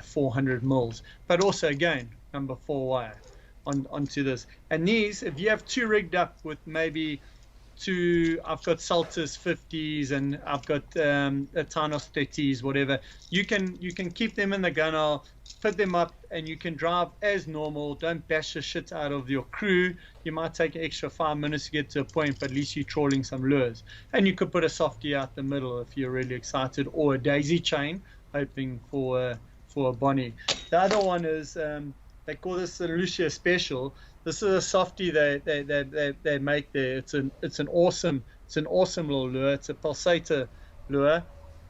400 mils. But also again, number 4 wire onto this. And these, if you have two rigged up with maybe two, I've got Saltus 50s and I've got a Tanos 30s, whatever. You can keep them in the gunwale, fit them up, and you can drive as normal. Don't bash the shit out of your crew. You might take an extra 5 minutes to get to a point, but at least you're trawling some lures. And you could put a softie out the middle if you're really excited, or a daisy chain, hoping for a bonnie. The other one is they call this the Lucia Special. This is a softie they make there. It's an awesome little lure. It's a pulsator lure,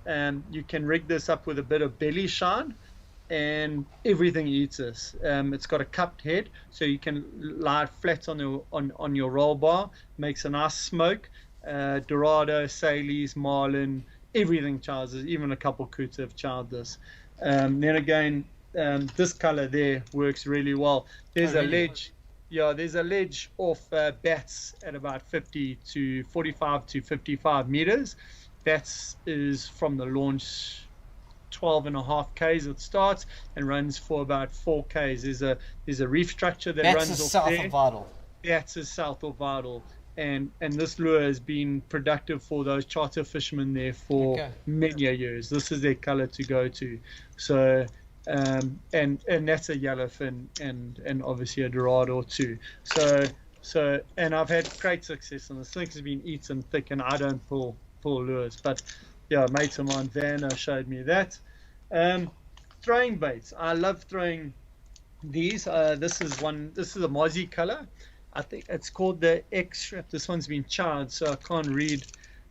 and you can rig this up with a bit of belly shine, and everything eats this. It's got a cupped head, so you can lie it flat on your roll bar. Makes a nice smoke. Dorado, Salies, Marlin, everything charges. Even a couple coots have charged this. Then again, this color there works really well. There's a ledge. Yeah, there's a ledge off Bats at about 45 to 55 meters. Bats is from the launch 12.5 k's it starts and runs for about 4 k's. There's a reef structure that That's runs the off south there. of Vidal. Bats is south of Vidal. And this lure has been productive for those charter fishermen there for many years. This is their color to go to. So and that's a yellowfin and obviously a dorado too. So and I've had great success on this. Thing has been eaten thick, and I don't pull lures. But yeah, mate of mine, Vanna, showed me that. Throwing baits. I love throwing these. This is a mozzie color. I think it's called the X-Strap. This one's been charged, so I can't read.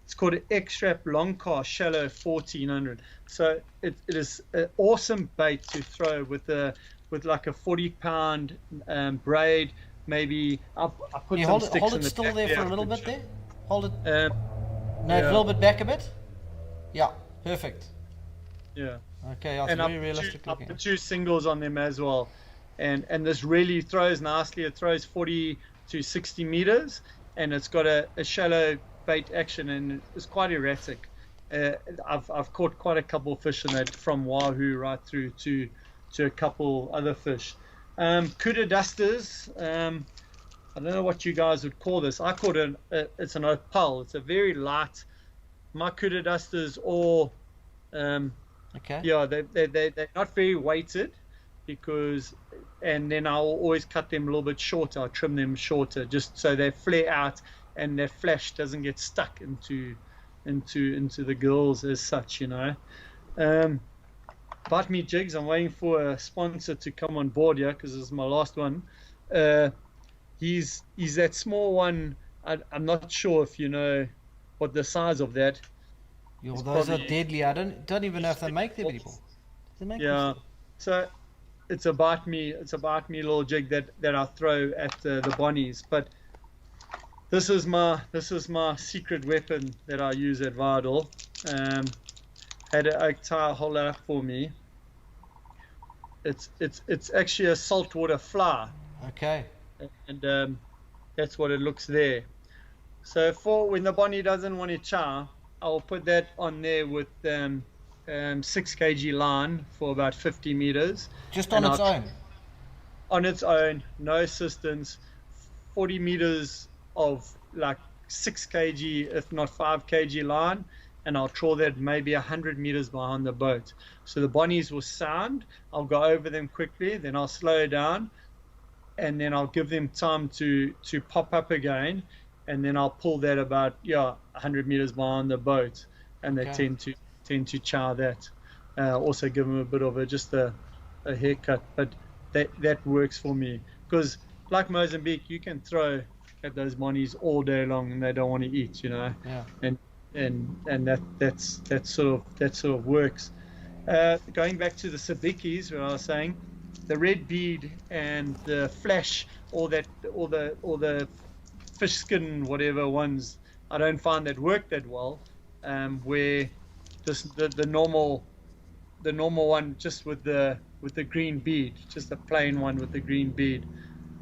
It's called an X-Strap Long Cast Shallow 1400. So it is an awesome bait to throw with like a 40-pound braid. Maybe I put some sticks hold in it the still back there for a I little could bit show. there. Hold it. Yeah. A little bit back a bit. Yeah, perfect. Yeah. Okay, that's And very realistic I looking. put 2 singles on them as well, and this really throws nicely. It throws 40 to 60 meters, and it's got a shallow bait action, and it's quite erratic. I've caught quite a couple of fish in that, from wahoo right through to a couple other fish. Cuda dusters. I don't know what you guys would call this. I call it it's an opal. It's a very light. My cuda dusters, or yeah, they're not very weighted, because, and then I'll always cut them a little bit shorter. I'll trim them shorter, just so they flare out and their flash doesn't get stuck into the gills as such, you know. Bite Me Jigs. I'm waiting for a sponsor to come on board here, because this is my last one. He's that small one. I'm not sure if you know what the size of that. Yo, It's those are probably- deadly. I don't even know if they make them anymore. Do they make Yeah. them? So it's a bite me little jig that I throw at the bonnies. But This is my secret weapon that I use at Vidal. Had an oak tire hold it up for me. It's actually a saltwater fly, Okay. and that's what it looks there. So for when the Bonnie doesn't want to chow, I'll put that on there with 6 kg line for about 50 meters. Just on And its I'll- own. On its own, no assistance, 40 meters of like 6 kg, if not 5 kg line, and I'll trawl that maybe 100 meters behind the boat. So the bonnies will sound, I'll go over them quickly, then I'll slow down, and then I'll give them time to pop up again, and then I'll pull that about 100 meters behind the boat, and they Okay. tend to chow that. Also give them a bit of a haircut, but that works for me, because like Mozambique, you can throw at those bonnies all day long and they don't want to eat, Yeah. and that sort of works. Going back to the sabikis, where I was saying, the red bead and the flash, all the fish skin, whatever ones, I don't find that work that well. Where the normal one, just with the green bead, just a plain one with the green bead,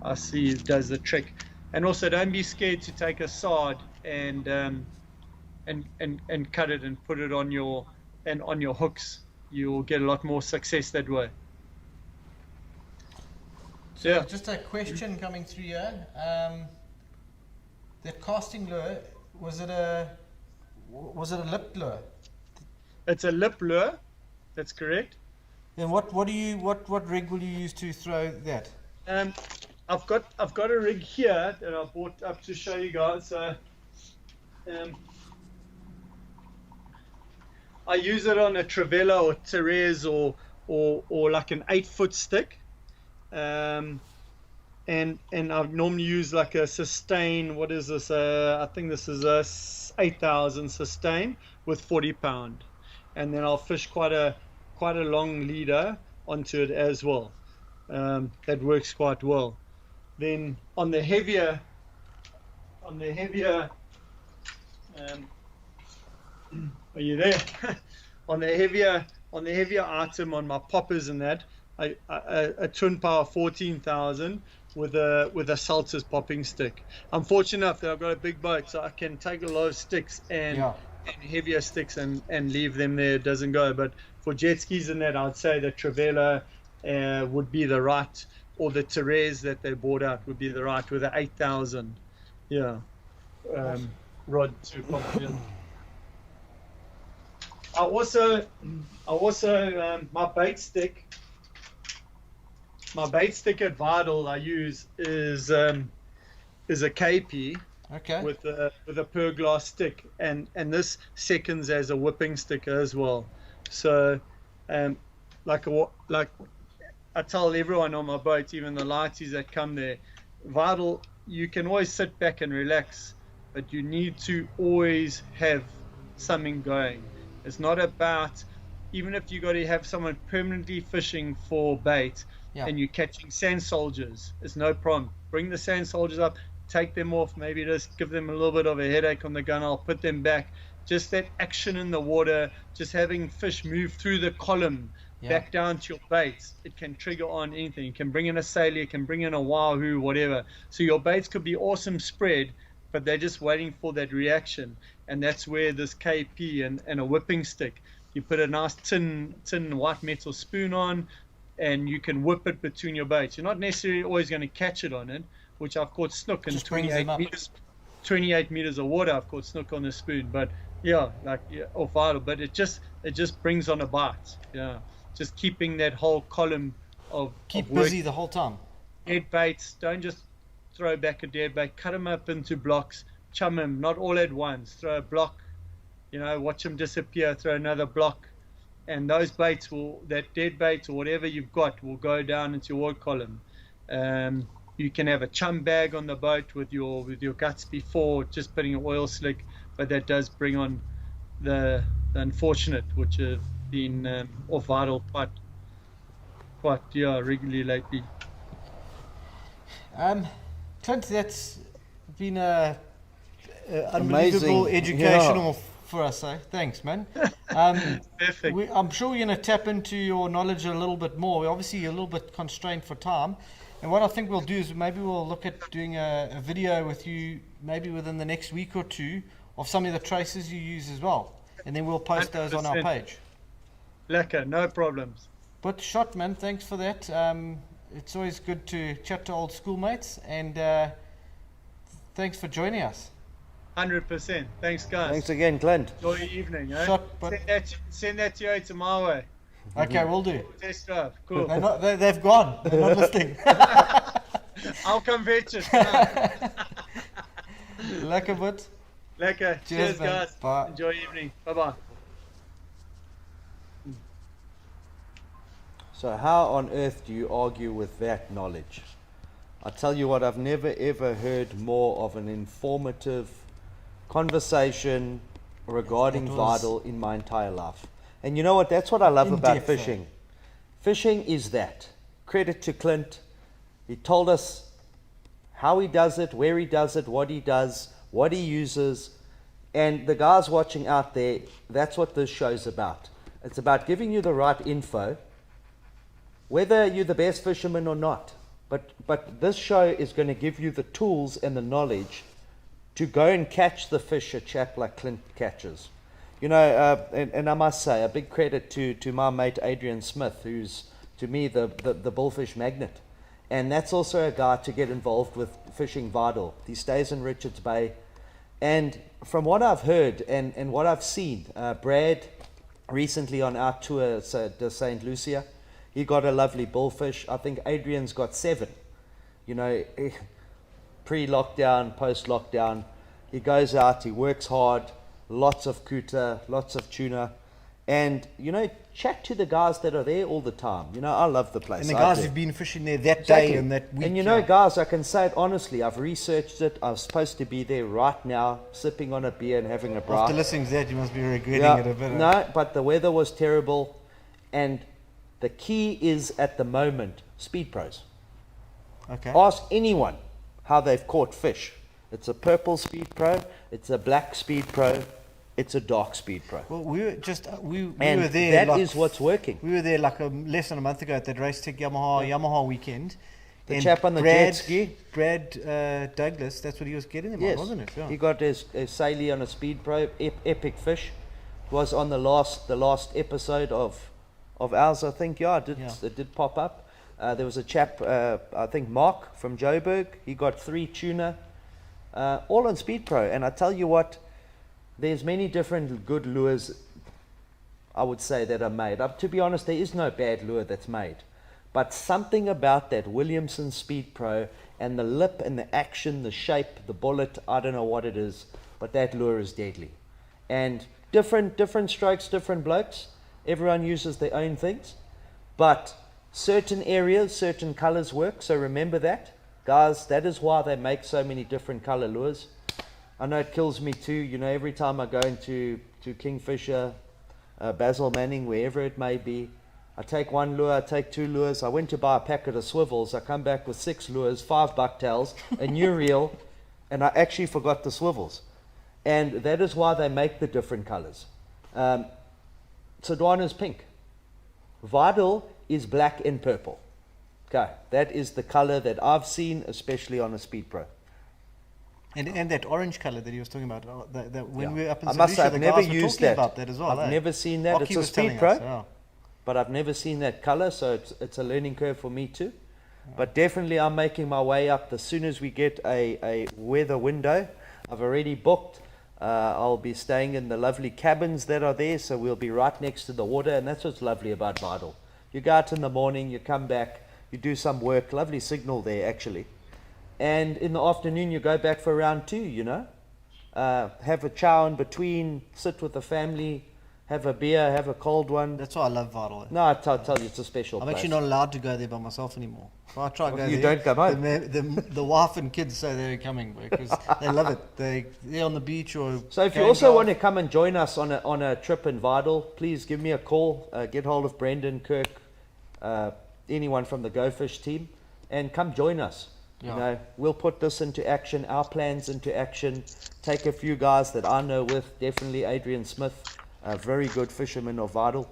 I see it does the trick. And also, don't be scared to take a sard and cut it and put it on your hooks. You'll get a lot more success that way. So Yeah. just a question coming through here. The casting lure, was it a lip lure? It's a lip lure. That's correct. Then what rig will you use to throw that? I've got a rig here that I bought up to show you guys. So, I use it on a Travella or Therese or like an 8-foot stick. And I normally use like a sustain. What is this? I think this is a 8,000 sustain with 40 pound, and then I'll fish quite a long leader onto it as well. That works quite well. Then on the heavier, are you there? on the heavier item, on my poppers and that, a twin power 14,000 with a Salters popping stick. I'm fortunate enough that I've got a big boat, so I can take a lot of sticks and heavier sticks and leave them there. It doesn't go. But for jet skis and that, I'd say the Travella would be the right, or the Therese that they bought out would be the right, with the 8,000 rod to pop in. I also my bait stick at Vidal I use is a KP. Okay. With a pearl glass stick, and this seconds as a whipping stick as well. So, like I tell everyone on my boat, even the lighties that come there, Vidal, you can always sit back and relax, but you need to always have something going. It's not about, even if you got to have someone permanently fishing for bait, and you're catching sand soldiers, it's no problem. Bring the sand soldiers up, take them off, maybe just give them a little bit of a headache on the gun, I'll put them back. Just that action in the water, just having fish move through the column back down to your baits, it can trigger on anything. You can bring in a sailor, you can bring in a wahoo, whatever. So your baits could be awesome spread, but they're just waiting for that reaction. And that's where this KP and a whipping stick, you put a nice tin white metal spoon on, and you can whip it between your baits. You're not necessarily always going to catch it on it, which I've caught snook in Just brings them up. 28 meters of water. I've caught snook on the spoon, but off Vidal. But it just brings on a bite. Yeah, just keeping that whole column of busy the whole time. Dead baits. Don't just throw back a dead bait. Cut them up into blocks. Chum them, not all at once. Throw a block. Watch them disappear. Throw another block. And those baits that dead bait or whatever you've got will go down into your oil column. You can have a chum bag on the boat with your guts before just putting an oil slick, but that does bring on the unfortunate, which have been off Vidal quite regularly lately. Clint, that's been a unbelievable, Amazing. educational for us. Eh? Thanks, man. Perfect. I'm sure you're going to tap into your knowledge a little bit more. We're obviously a little bit constrained for time. And what I think we'll do is maybe we'll look at doing a video with you maybe within the next week or two of some of the traces you use as well. And then we'll post those on our 100%. page. Lekker, no problems. But shot, man, thanks for that. It's always good to chat to old schoolmates. And thanks for joining us. 100%. Thanks, guys. Thanks again, Clint. Enjoy your evening. Eh? Shot, but Send that to my way. okay, we'll do. Test drive. Cool. They've gone. They're not listening. I'll come fetch it. Lekker, but Lekker. Cheers, Cheers, man. guys. Bye. Enjoy your evening. Bye-bye. So how on earth do you argue with that knowledge? I tell you what, I've never ever heard more of an informative conversation regarding That was- Vidal in my entire life. And you know what? That's what I love about In-depth, fishing. Fishing is that. Credit to Clint. He told us how he does it, where he does it, what he does, what he uses. And the guys watching out there, that's what this show's about. It's about giving you the right info, whether you're the best fisherman or not. But this show is going to give you the tools and the knowledge to go and catch the fish a chap like Clint catches. You know, and I must say, a big credit to my mate Adrian Smith, who's, to me, the bullfish magnet. And that's also a guy to get involved with fishing Vidal. He stays in Richards Bay. And from what I've heard and what I've seen, Brad, recently on our tour to St. Lucia, he got a lovely bullfish. I think Adrian's got 7. You know, pre-lockdown, post-lockdown. He goes out, he works hard, lots of kuta, lots of tuna. And, you know, chat to the guys that are there all the time. You know, I love the place. and the I guys do. who've been fishing there that Exactly. day and that week. And you know, yeah. guys, I can say it honestly. I've researched it. I'm supposed to be there right now, sipping on a beer and having a After bra. listening to that, you must be regretting Yeah, it a bit. no, but the weather was terrible. And the key is, at the moment, speed pros. Okay. Ask anyone how they've caught fish. It's a purple speed pro, it's a black speed pro, it's a dark speed pro. Well, we were just we And were there. that like, is what's working. We were there like less than a month ago at that Race Tech Yamaha weekend. The And chap on the jet ski? Brad Douglas. That's what he was getting them on, Yes, wasn't it? Yeah. he got his Sailey on a speed pro, epic fish. It was on the last episode of ours, I think. Yeah, it did pop up. There was a chap, I think Mark from Joburg. He got 3 tuna, all on speed pro. And I tell you what, there's many different good lures, I would say, that are made. To be honest, there is no bad lure that's made. But something about that Williamson Speed Pro and the lip and the action, the shape, the bullet, I don't know what it is, but that lure is deadly. And different strokes, different blokes. Everyone uses their own things. But certain areas, certain colors work, so remember that. Guys, that is why they make so many different color lures. I know it kills me too, you know, every time I go into Kingfisher, Basil Manning, wherever it may be, I take 1 lure, I take 2 lures, I went to buy a packet of swivels, I come back with 6 lures, 5 bucktails, a new reel, and I actually forgot the swivels. And that is why they make the different colors. Sodwana is pink. Vidal is black and purple. Okay, that is the color that I've seen, especially on a Speed Pro. And that orange color that he was talking about, that when we were up in I St. must say, Lucia, I've the never guys were used talking that. about that as well. I've never seen that. Rocky It's a was Speed telling Pro, us, yeah. but I've never seen that color, so it's a learning curve for me too. But definitely I'm making my way up. As soon as we get a weather window, I've already booked. I'll be staying in the lovely cabins that are there, so we'll be right next to the water, and that's what's lovely about Vidal. You go out in the morning, you come back, you do some work, lovely signal there actually, and in the afternoon you go back for round 2, you know. Have a chow in between, sit with the family, have a beer, have a cold one. That's why I love Vidal. No, I tell you, it's a special I'm place. actually not allowed to go there by myself anymore. If I try to go You there, don't come home. The wife and kids say they're coming because they love it. They're on the beach or. So if you going also golf. want to come and join us on a trip in Vidal, please give me a call. Get hold of Brendan, Kirk, anyone from the Go Fish team, and come join us. Yeah. You know, we'll put this into action, our plans into action. Take a few guys that I know with, definitely Adrian Smith, a very good fisherman of Vidal.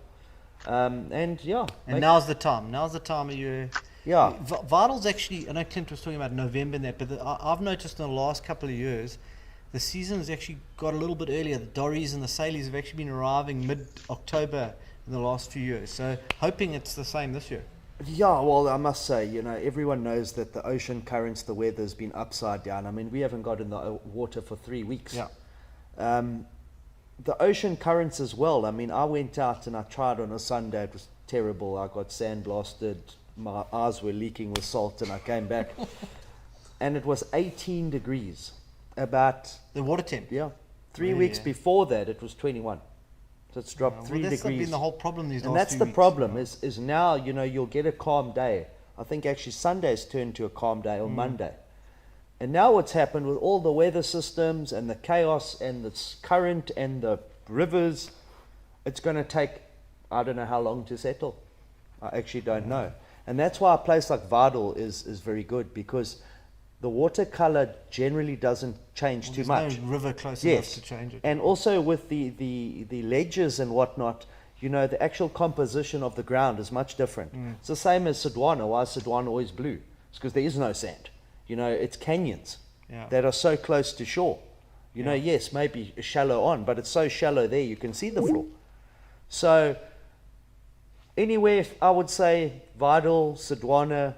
And yeah. And now's the time. Now's the time of year. Yeah. Vidal's actually, I know Clint was talking about November and that, but I've noticed in the last couple of years, the season has actually got a little bit earlier. The dories and the sailies have actually been arriving mid-October in the last few years. So hoping it's the same this year. Yeah, well, I must say, you know, everyone knows that the ocean currents, the weather's been upside down. I mean, we haven't got in the water for 3 weeks. Yeah. The ocean currents as well. I mean, I went out and I tried on a Sunday. It was terrible. I got sandblasted. My eyes were leaking with salt, and I came back. And it was 18 degrees. About, The water temp. yeah, 3 Really, weeks yeah. before that, it was 21. So it's dropped Well, 3 that's degrees. been the whole problem these And last that's 2 the weeks. problem is now, you know, you'll get a calm day. I think actually Sunday's turned to a calm day on Monday. And now what's happened with all the weather systems and the chaos and the current and the rivers, it's going to take, I don't know how long to settle. I actually don't know. And that's why a place like Vidal is very good, because the watercolor generally doesn't change too There's much. no river close Yes, enough to change it. and also with the ledges and whatnot, you know, the actual composition of the ground is much different. It's the same as Sodwana. Why is Sodwana always blue? It's because there is no sand. You know, it's canyons Yeah. that are so close to shore. You know, yes, maybe shallow on, but it's so shallow there you can see the floor. So anywhere, I would say Vidal, Sodwana,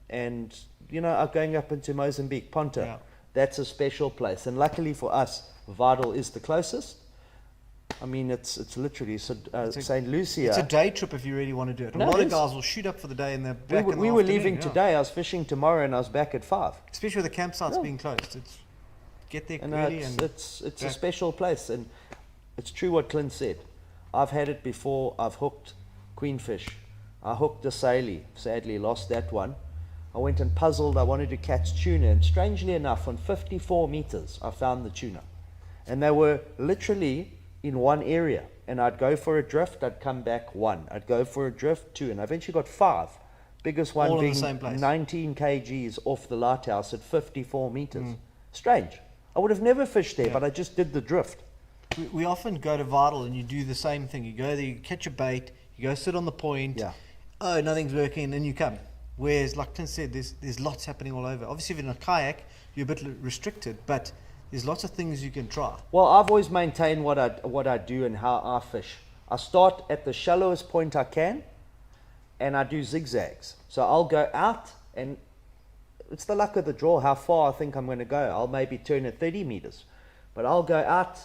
and you know, are going up into Mozambique, Ponta. Yeah. That's a special place, and luckily for us, Vidal is the closest. I mean, it's literally St. Lucia. It's a day trip if you really want to do it. A No, lot it of is. guys will shoot up for the day and they're we back were, in the we were afternoon, leaving yeah. today. I was fishing tomorrow, and I was back at 5. Especially with the campsites Yeah. being closed. It's get there And early it's a back. special place, and it's true what Clint said. I've had it before. I've hooked queenfish. I hooked a sailey. Sadly, lost that one. I went and puzzled. I wanted to catch tuna, and strangely enough, on 54 meters, I found the tuna, and they were literally in one area. And I'd go for a drift. I'd come back 1. I'd go for a drift 2, and I eventually got 5. Biggest one All in the being same place. 19 kgs off the lighthouse at 54 meters. Strange. I would have never fished there, but I just did the drift. We often go to Vidal and you do the same thing. You go there, you catch a bait, you go sit on the point. Yeah. Oh, nothing's working, and then you come. Whereas, like Clint said, there's lots happening all over. Obviously, if you're in a kayak, you're a bit restricted, but there's lots of things you can try. Well, I've always maintained what I do and how I fish. I start at the shallowest point I can, and I do zigzags. So I'll go out, and it's the luck of the draw how far I think I'm going to go. I'll maybe turn at 30 meters, but I'll go out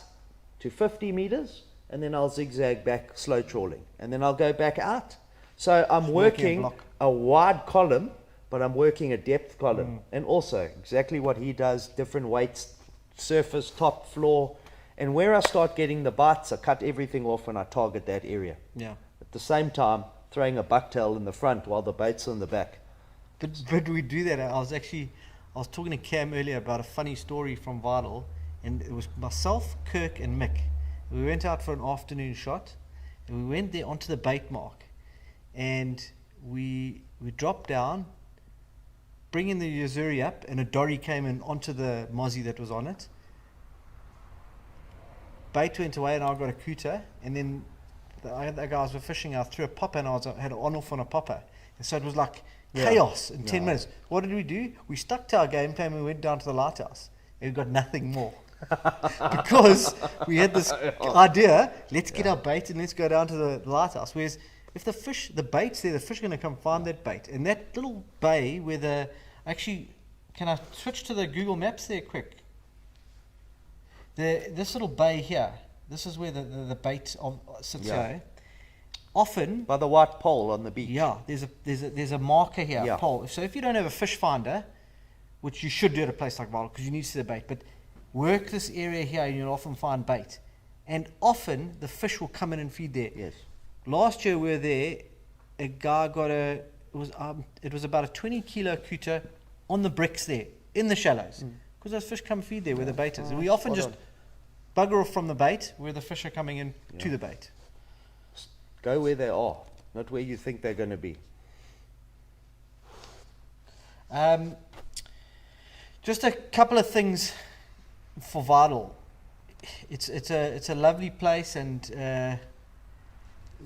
to 50 meters, and then I'll zigzag back slow trawling, and then I'll go back out. So I'm working a working block. a wide column, but I'm working a depth column. And also exactly what he does, different weights, surface, top, floor. And where I start getting the bites, I cut everything off and I target that area. Yeah. At the same time, throwing a bucktail in the front while the bait's in the back. But we do that. I was talking to Cam earlier about a funny story from Vidal, and it was myself, Kirk, and Mick. We went out for an afternoon shot, and we went there onto the bait mark, and we dropped down, bringing the Yazuri up, and a dory came in onto the mozzie that was on it. Bait went away, and I got a cooter, and then the other guys were fishing. I threw a popper, and I had an on-off on a popper, and so it was like chaos in 10 minutes. What did we do? We stuck to our game plan. We went down to the lighthouse, and we got nothing more. Because we had this idea, let's get our bait and let's go down to the lighthouse. Whereas if the bait's there, the fish are going to come find that bait. And that little bay where can I switch to the Google Maps there quick? This little bay here, this is where the bait sits here. Often, By the white pole on the beach. yeah, there's a marker here, Yeah. a pole. So if you don't have a fish finder, which you should do at a place like Vidal because you need to see the bait, but work this area here and you'll often find bait. And often the fish will come in and feed there. Yes. Last year we were there, a guy got it was about a 20 kilo cooter on the bricks there, in the shallows. Because those fish come feed there where the bait is. And we often spot just bugger off from the bait where the fish are coming in to the bait. Go where they are, not where you think they're going to be. Just a couple of things for Vital. It's a lovely place, and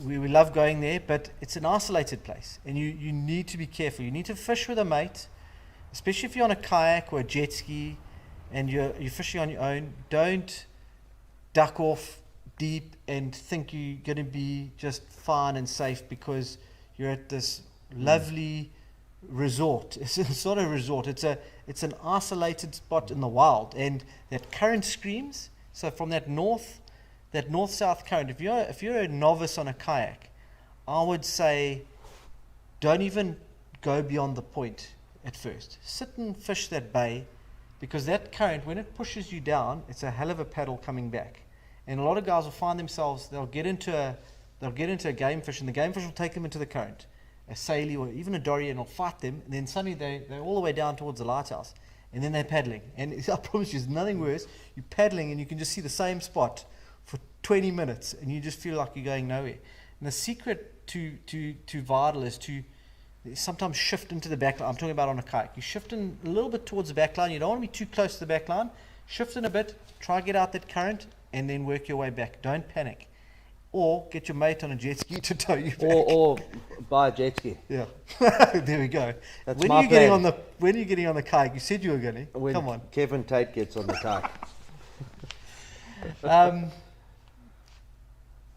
we love going there. But it's an isolated place, and you need to be careful. You need to fish with a mate, especially if you're on a kayak or a jet ski, and you're fishing on your own. Don't duck off deep and think you're going to be just fine and safe because you're at this lovely resort. It's not a resort. It's an isolated spot in the wild, and that current screams. So from that north-south current, if you're a novice on a kayak, I would say don't even go beyond the point at first. Sit and fish that bay, because that current, when it pushes you down, it's a hell of a paddle coming back. And a lot of guys will find themselves, they'll get into a game fish, and the game fish will take them into the current. A sailey or even a dory, and will fight them, and then suddenly they're all the way down towards the lighthouse, and then they're paddling. And I promise you, there's nothing worse. You're paddling and you can just see the same spot for 20 minutes, and you just feel like you're going nowhere. And the secret to Vital is to sometimes shift into the back line. I'm talking about on a kayak. You shift in a little bit towards the back line. You don't want to be too close to the back line. Shift in a bit, try get out that current, and then work your way back. Don't panic. Or get your mate on a jet ski to tow you back. Or buy a jet ski. Yeah. There we go. That's when my are you getting plan. when are you getting on the kayak? You said you were going to. When Come on. Kevin Tate gets on the kayak.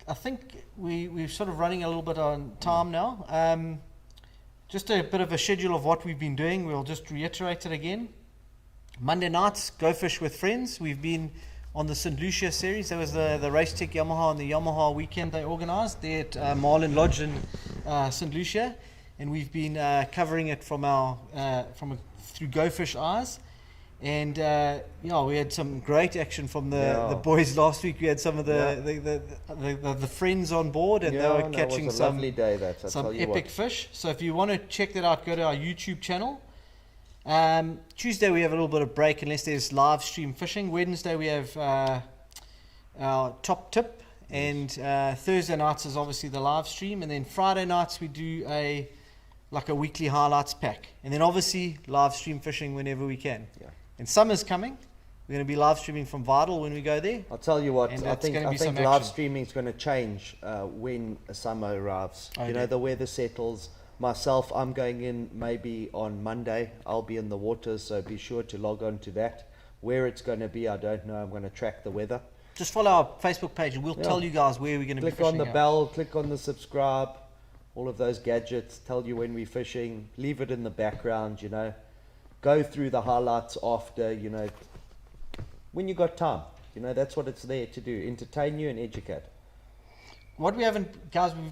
I think we're sort of running a little bit on time now. Just a bit of a schedule of what we've been doing. We'll just reiterate it again. Monday nights, go fish with friends. We've been on the St. Lucia series. There was the Race Tech Yamaha and the Yamaha weekend they organised there at Marlin Lodge in St. Lucia, and we've been covering it from through Go Fish Eyes. And we had some great action from the boys last week. We had some of the friends on board, and they were catching was a some lovely day, that, I'll some tell you epic what. fish. So if you want to check that out, go to our YouTube channel. Tuesday we have a little bit of break unless there's live stream fishing. Wednesday we have our top tip, and Thursday nights is obviously the live stream, and then Friday nights we do a weekly highlights pack, and then obviously live stream fishing whenever we can. Yeah. And summer's coming. We're going to be live streaming from Vital when we go there. I'll tell you what, And I it's think gonna be some live action. streaming is going to change when summer arrives. Oh, you know, the weather settles. Myself, I'm going in maybe on Monday. I'll be in the water, so be sure to log on to that. Where it's going to be, I don't know. I'm going to track the weather. Just follow our Facebook page, and we'll tell you guys where we're going to be Click fishing. on the bell, click on the subscribe, all of those gadgets, tell you when we're fishing, leave it in the background, you know. Go through the highlights after, you know, when you got time. You know, that's what it's there to do, entertain you and educate. What we haven't, guys, we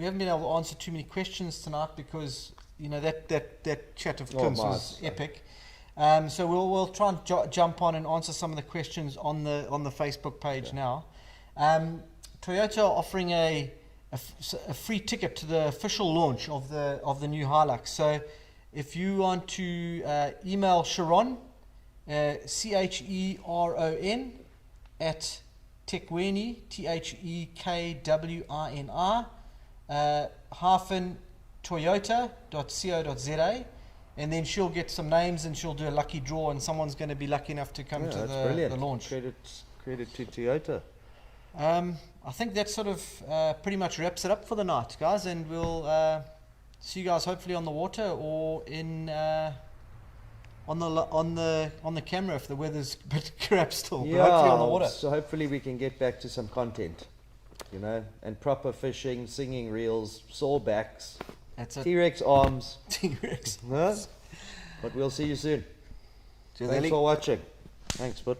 haven't been able to answer too many questions tonight because that chat of Clint's was epic. So we'll try and jump on and answer some of the questions on the Facebook page now. Toyota are offering a free ticket to the official launch of the new Hilux. So if you want to email Sharon, CHERON at Tekwini, THEKWINI, hyphen toyota.co.za, and then she'll get some names and she'll do a lucky draw, and someone's going to be lucky enough to come to the launch. Credit to Toyota. I think that sort of pretty much wraps it up for the night, guys, and we'll see you guys hopefully on the water or in on the camera if the weather's a bit crap still. But hopefully on the water. So hopefully we can get back to some content, you know, and proper fishing, singing reels, sawbacks, That's it. T-Rex arms. T-Rex. No? But we'll see you soon. Cheers, Thanks Ellie. for watching. Thanks, bud.